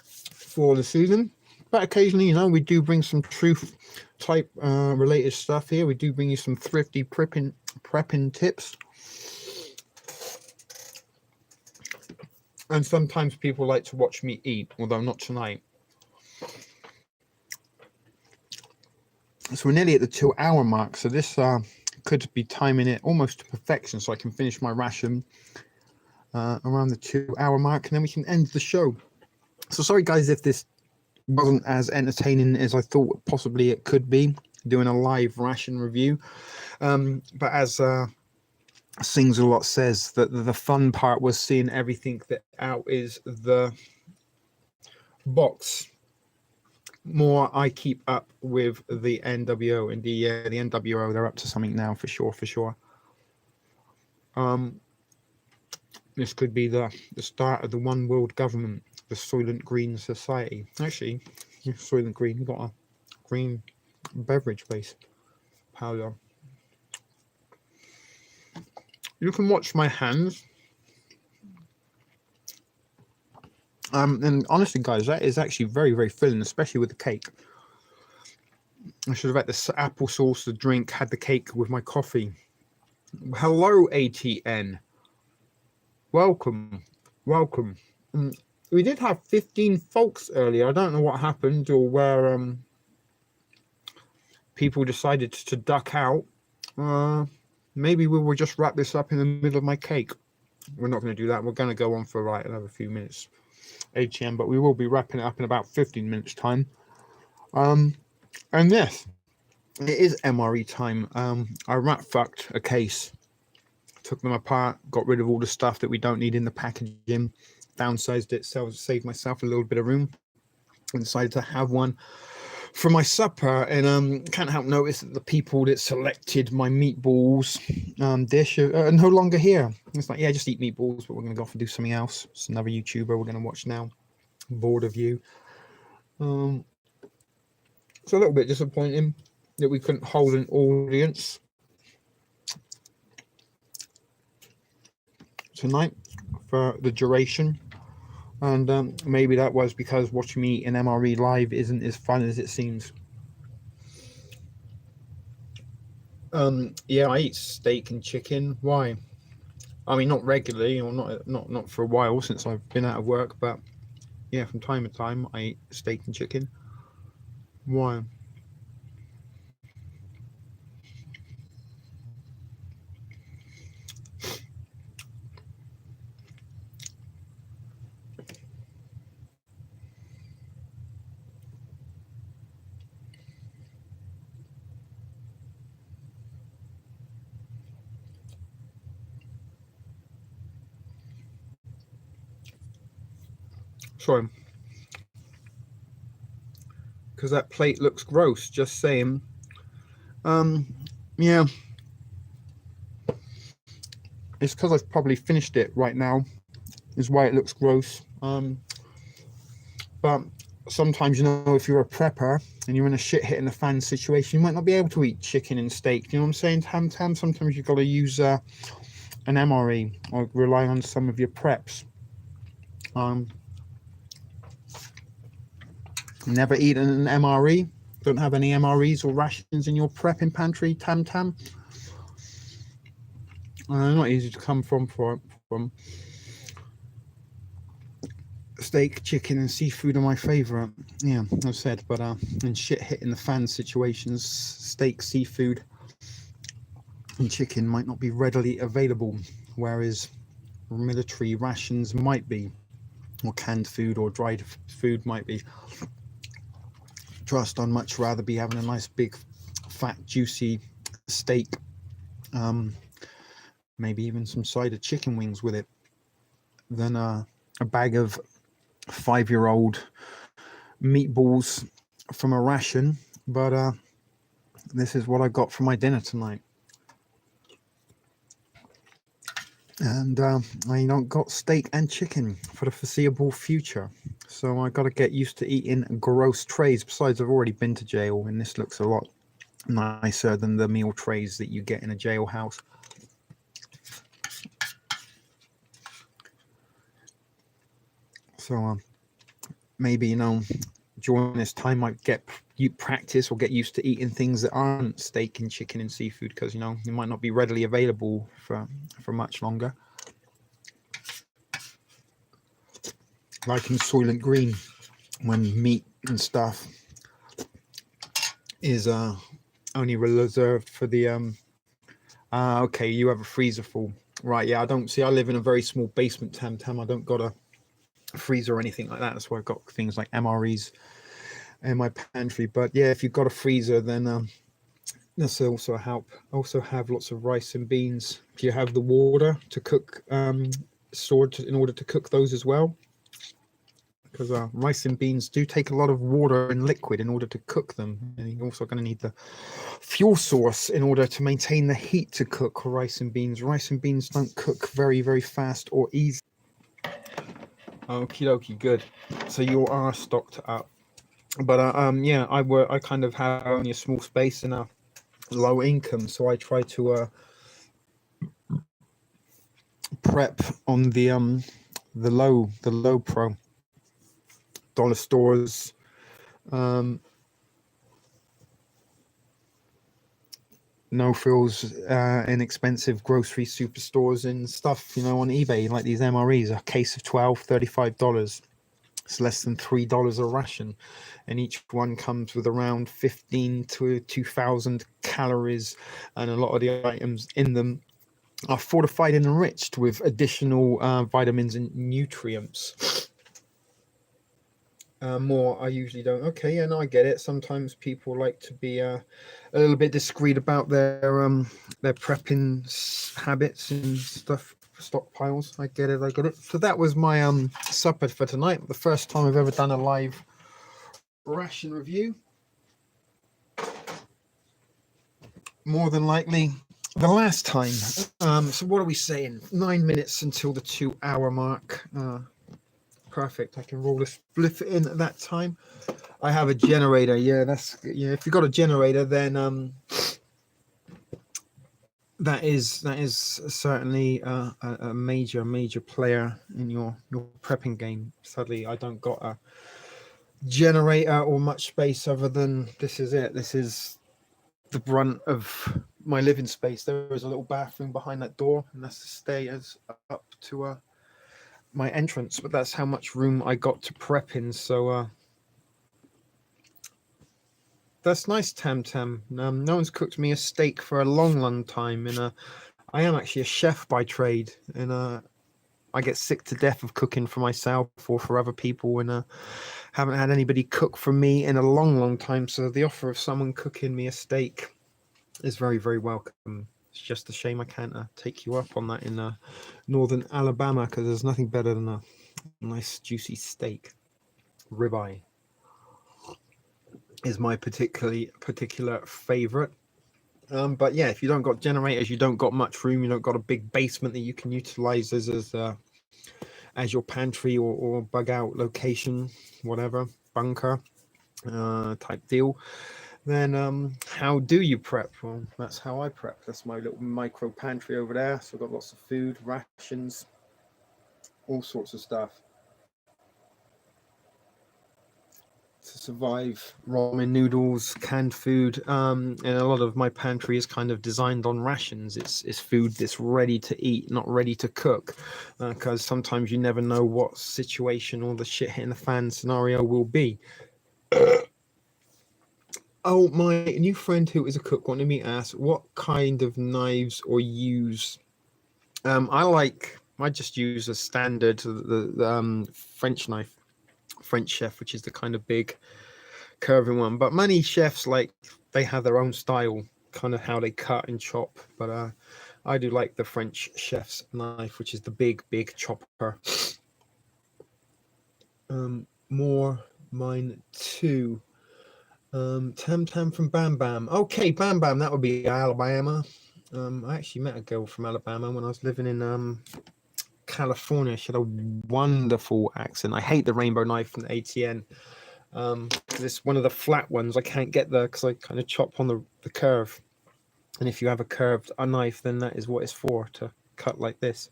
for the season. But occasionally, you know, we do bring some truth type related stuff here. We do bring you some thrifty prepping tips. And sometimes people like to watch me eat, although not tonight. So we're nearly at the 2-hour mark. So this could be timing it almost to perfection, so I can finish my ration around the 2-hour mark, and then we can end the show. So sorry guys if this wasn't as entertaining as I thought possibly it could be, doing a live ration review. But as Sings a Lot says, that the fun part was seeing everything that out is the box. More I keep up with the NWO, and the NWO, they're up to something now for sure. This could be the start of the one world government, the Soylent Green Society. Actually, Soylent Green, we've got a green beverage base powder. You can watch my hands. And honestly, guys, that is actually very, very filling, especially with the cake. I should have had the applesauce, the drink, had the cake with my coffee. Hello, ATN. Welcome. We did have 15 folks earlier. I don't know what happened or where people decided to duck out. Maybe we will just wrap this up in the middle of my cake. We're not going to do that. We're going to go on for another few minutes. ATM, but we will be wrapping it up in about 15 minutes time. And yes, it is MRE time. I rat fucked a case, took them apart, got rid of all the stuff that we don't need in the packaging, downsized it, so saved myself a little bit of room, and decided to have one for my supper. And can't help notice that the people that selected my meatballs dish are no longer here. It's like, yeah, just eat meatballs, but we're going to go off and do something else. It's another YouTuber we're going to watch now. I'm bored of you. So a little bit disappointing. that we couldn't hold an audience tonight for the duration. And maybe that was because watching me in MRE live isn't as fun as it seems. Yeah, I eat steak and chicken. Why? I mean, not regularly, or not for a while since I've been out of work, but yeah, from time to time I eat steak and chicken. Why? Sorry. Because that plate looks gross, just saying. Yeah. It's because I've probably finished it right now, is why it looks gross. But sometimes, you know, if you're a prepper and you're in a shit hitting the fan situation, you might not be able to eat chicken and steak. You know what I'm saying? Tam, sometimes you've got to use an MRE or rely on some of your preps. Never eaten an MRE? Don't have any MREs or rations in your prepping pantry, Tam? Not easy to come from steak, chicken, and seafood are my favorite. Yeah, I've said, but in shit hitting the fan situations, steak, seafood, and chicken might not be readily available, whereas military rations might be, or canned food or dried food might be. Trust, I'd much rather be having a nice big, fat, juicy steak, maybe even some side of chicken wings with it, than a bag of 5-year-old meatballs from a ration. But this is what I got for my dinner tonight. And I got steak and chicken for the foreseeable future. So I got to get used to eating gross trays. Besides, I've already been to jail, and this looks a lot nicer than the meal trays that you get in a jailhouse. So maybe, you know, during this time I get you practice or get used to eating things that aren't steak and chicken and seafood, because, you know, it might not be readily available for much longer. Like in Soylent Green, when meat and stuff is only reserved for the okay, you have a freezer full, right? Yeah, I don't see. I live in a very small basement, Tam. I don't got a freezer or anything like that. That's why I've got things like MREs in my pantry. But yeah, if you've got a freezer, then this also help. Also have lots of rice and beans. Do you have the water to cook stored in order to cook those as well? Because rice and beans do take a lot of water and liquid in order to cook them, and you're also going to need the fuel source in order to maintain the heat to cook rice and beans. Rice and beans don't cook very, very fast or easy. Okie dokie, good. So you are stocked up. But yeah, I kind of have only a small space and a low income, so I try to prep on the low pro dollar stores, no frills, inexpensive grocery superstores and stuff, you know, on eBay, like these MREs, a case of 12, $35. It's less than $3 a ration, and each one comes with around 15 to 2,000 calories, and a lot of the items in them are fortified and enriched with additional vitamins and nutrients. More I usually don't. Okay, yeah, no, I get it. Sometimes people like to be a little bit discreet about their prepping habits and stuff, stockpiles. I get it. So that was my supper for tonight. The first time I've ever done a live ration review. More than likely the last time. So what are we saying? 9 minutes until the 2-hour mark. Perfect. I can roll a spliff in at that time. I have a generator. Yeah, that's if you've got a generator, then that is certainly a major player in your prepping game. Sadly, I don't got a generator or much space other than this is it. This is the brunt of my living space. There is a little bathroom behind that door, and that's the stairs up to my entrance. But that's how much room I got to prep in. So that's nice, Tam Tam. No one's cooked me a steak for a long time, and I am actually a chef by trade, and I get sick to death of cooking for myself or for other people, and haven't had anybody cook for me in a long time. So the offer of someone cooking me a steak is very welcome. It's just a shame I can't take you up on that in northern Alabama, because there's nothing better than a nice juicy steak. Ribeye is my particular favorite. But yeah, if you don't got generators, you don't got much room, you don't got a big basement that you can utilize as your pantry or bug out location, whatever, bunker type deal, then how do you prep? Well, that's how I prep. That's my little micro pantry over there. So I've got lots of food, rations, all sorts of stuff to survive. Ramen noodles, canned food, and a lot of my pantry is kind of designed on rations. It's food that's ready to eat, not ready to cook, because sometimes you never know what situation or the shit hitting the fan scenario will be. Oh, my new friend who is a cook wanted me to ask what kind of knives or use. I just use a standard the French knife, French chef, which is the kind of big curving one. But many chefs they have their own style, kind of how they cut and chop. But I do like the French chef's knife, which is the big chopper. More mine too. Tam Tam from Bam Bam. Okay, Bam Bam, that would be Alabama. I actually met a girl from Alabama when I was living in California. She had a wonderful accent. I hate the rainbow knife from the ATN. It's one of the flat ones. I can't get there because I kind of chop on the curve. And if you have a knife, then that is what it's for, to cut like this.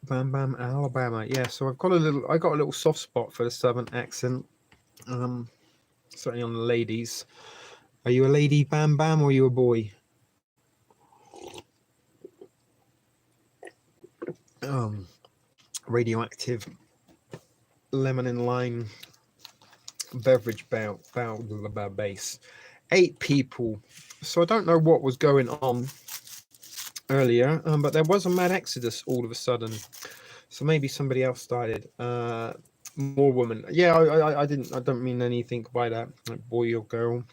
Bam Bam, Alabama. Yeah, so I got a little soft spot for the southern accent. Certainly on the ladies. Are you a lady, Bam Bam, or are you a boy? Radioactive lemon and lime beverage base. 8 people. So I don't know what was going on earlier, but there was a mad exodus all of a sudden. So maybe somebody else started. More women. Yeah, I don't mean anything by that. Like boy or girl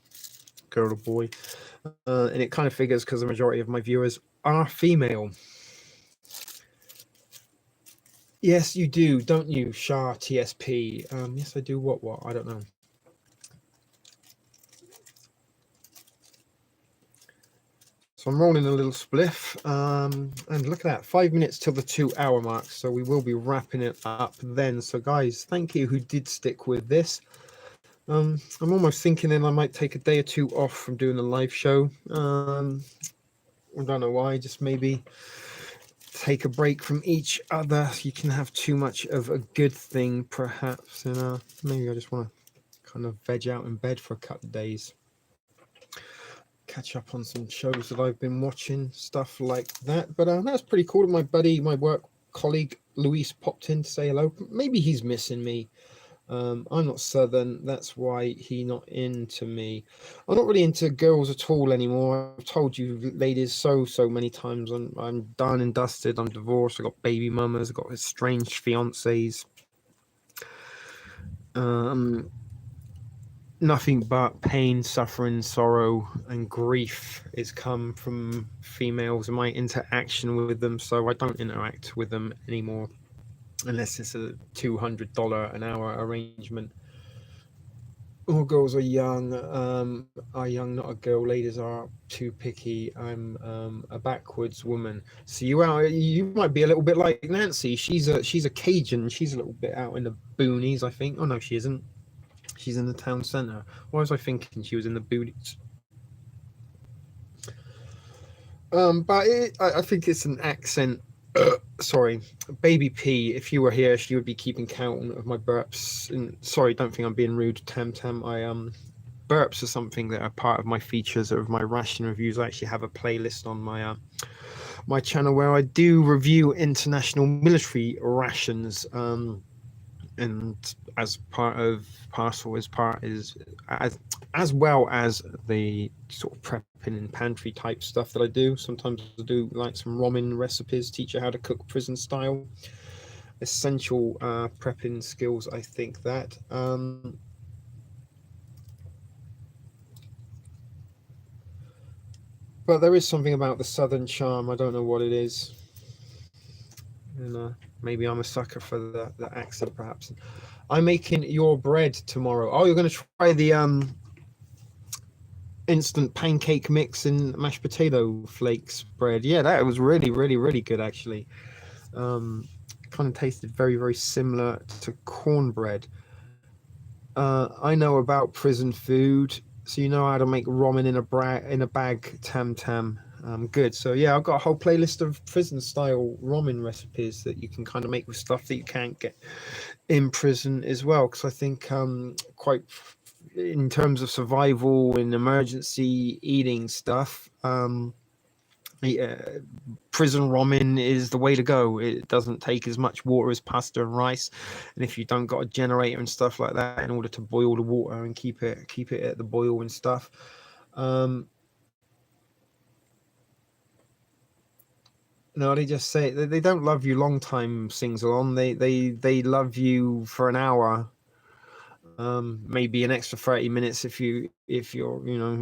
or boy. And it kind of figures because the majority of my viewers are female. Yes, you do, don't you, Shah TSP? Yes, I do. What? I don't know. So I'm rolling a little spliff, and look at that, 5 minutes till the 2-hour mark. So we will be wrapping it up then. So guys, thank you who did stick with this. I'm almost thinking then I might take a day or two off from doing a live show. I don't know why, just maybe take a break from each other. You can have too much of a good thing, perhaps, and maybe I just want to kind of veg out in bed for a couple of days, catch up on some shows that I've been watching, stuff like that. But that's pretty cool. My buddy, my work colleague Luis popped in to say hello. Maybe he's missing me. I'm not southern, that's why he not into me. I'm not really into girls at all anymore. I've told you ladies so many times. I'm done and dusted. I'm divorced. I've got baby mamas. I've got estranged fiancés. Nothing but pain, suffering, sorrow, and grief is come from females and my interaction with them. So I don't interact with them anymore unless it's a $200 an hour arrangement. All girls are young, not a girl. Ladies are too picky. I'm a backwards woman. So you might be a little bit like Nancy. She's a Cajun. She's a little bit out in the boonies, I think. Oh no, she isn't. She's in the town centre. Why was I thinking she was in the boonies? But I think it's an accent. Sorry, baby P. If you were here, she would be keeping count of my burps. And sorry, don't think I'm being rude, Tam Tam. Burps are something that are part of my features of my ration reviews. I actually have a playlist on my channel where I do review international military rations. And as part of parcel as well as the sort of prepping and pantry type stuff that I do. Sometimes I do like some ramen recipes, teach you how to cook prison style. Essential prepping skills, I think that. But there is something about the southern charm. I don't know what it is. And maybe I'm a sucker for the accent, perhaps. I'm making your bread tomorrow. Oh, you're going to try the instant pancake mix and mashed potato flakes bread. Yeah, that was really, really, really good, actually. Kind of tasted very, very similar to cornbread. I know about prison food, so you know how to make ramen in a bag, Tam Tam. Good. So yeah, I've got a whole playlist of prison style ramen recipes that you can kind of make with stuff that you can't get in prison as well. Because I think quite in terms of survival and emergency eating stuff, prison ramen is the way to go. It doesn't take as much water as pasta and rice, and if you don't got a generator and stuff like that in order to boil the water and keep it at the boil and stuff. No, they just say they don't love you long time sings along. They love you for an hour, maybe an extra 30 minutes if you're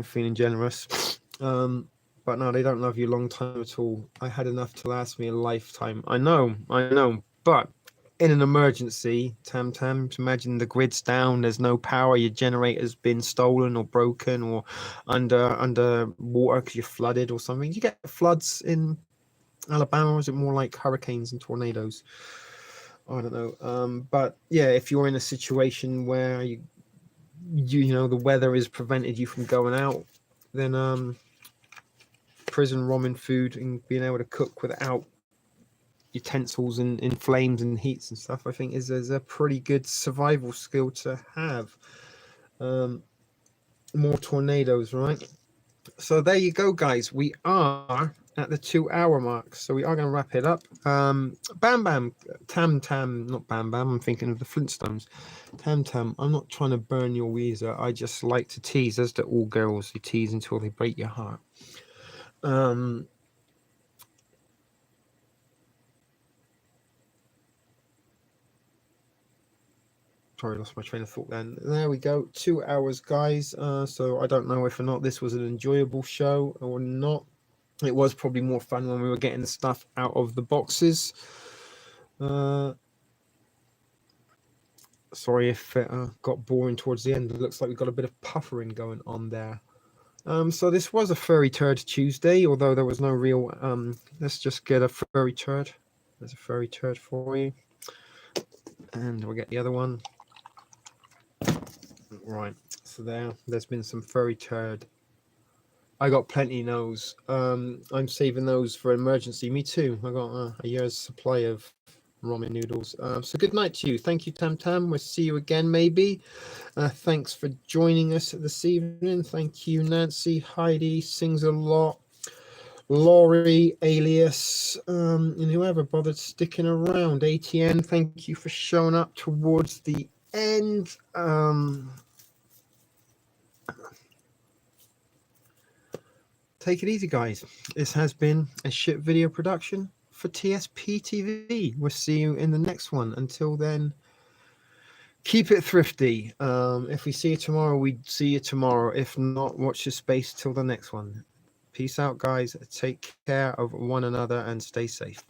feeling generous. But no, they don't love you long time at all. I had enough to last me a lifetime. I know, but in an emergency, Tam Tam, imagine the grid's down, there's no power, your generator's been stolen or broken or under water because you're flooded or something. You get floods in Alabama, or is it more like hurricanes and tornadoes? I don't know. But yeah, if you're in a situation where you know the weather has prevented you from going out, then prison ramen food and being able to cook without utensils and in flames and heats and stuff, I think is a pretty good survival skill to have. More tornadoes, right? So there you go, guys. We are at the 2-hour mark, so we are going to wrap it up. Bam Bam, Tam Tam, not Bam Bam, I'm thinking of the Flintstones. Tam Tam, I'm not trying to burn your Weezer, I just like to tease, as do all girls. You tease until they break your heart. Sorry, I lost my train of thought then. There we go, 2 hours, guys. So I don't know if or not this was an enjoyable show or not. It was probably more fun when we were getting the stuff out of the boxes. Sorry if it got boring towards the end. It looks like we've got a bit of puffering going on there. So this was a Furry Turd Tuesday, although there was no real... let's just get a Furry Turd. There's a Furry Turd for you. And we'll get the other one. Right, so there's been some Furry Turd. I got plenty of those. I'm saving those for emergency. Me too. I got a year's supply of ramen noodles. So good night to you. Thank you, Tam Tam. We'll see you again, maybe. Thanks for joining us this evening. Thank you, Nancy, Heidi, Sings a Lot, Laurie, Alias, and whoever bothered sticking around. ATN, thank you for showing up towards the end. Take it easy, guys. This has been a shit video production for TSP TV. We'll see you in the next one. Until then, keep it thrifty. If we see you tomorrow, we see you tomorrow. If not, watch your space till the next one. Peace out, guys. Take care of one another and stay safe.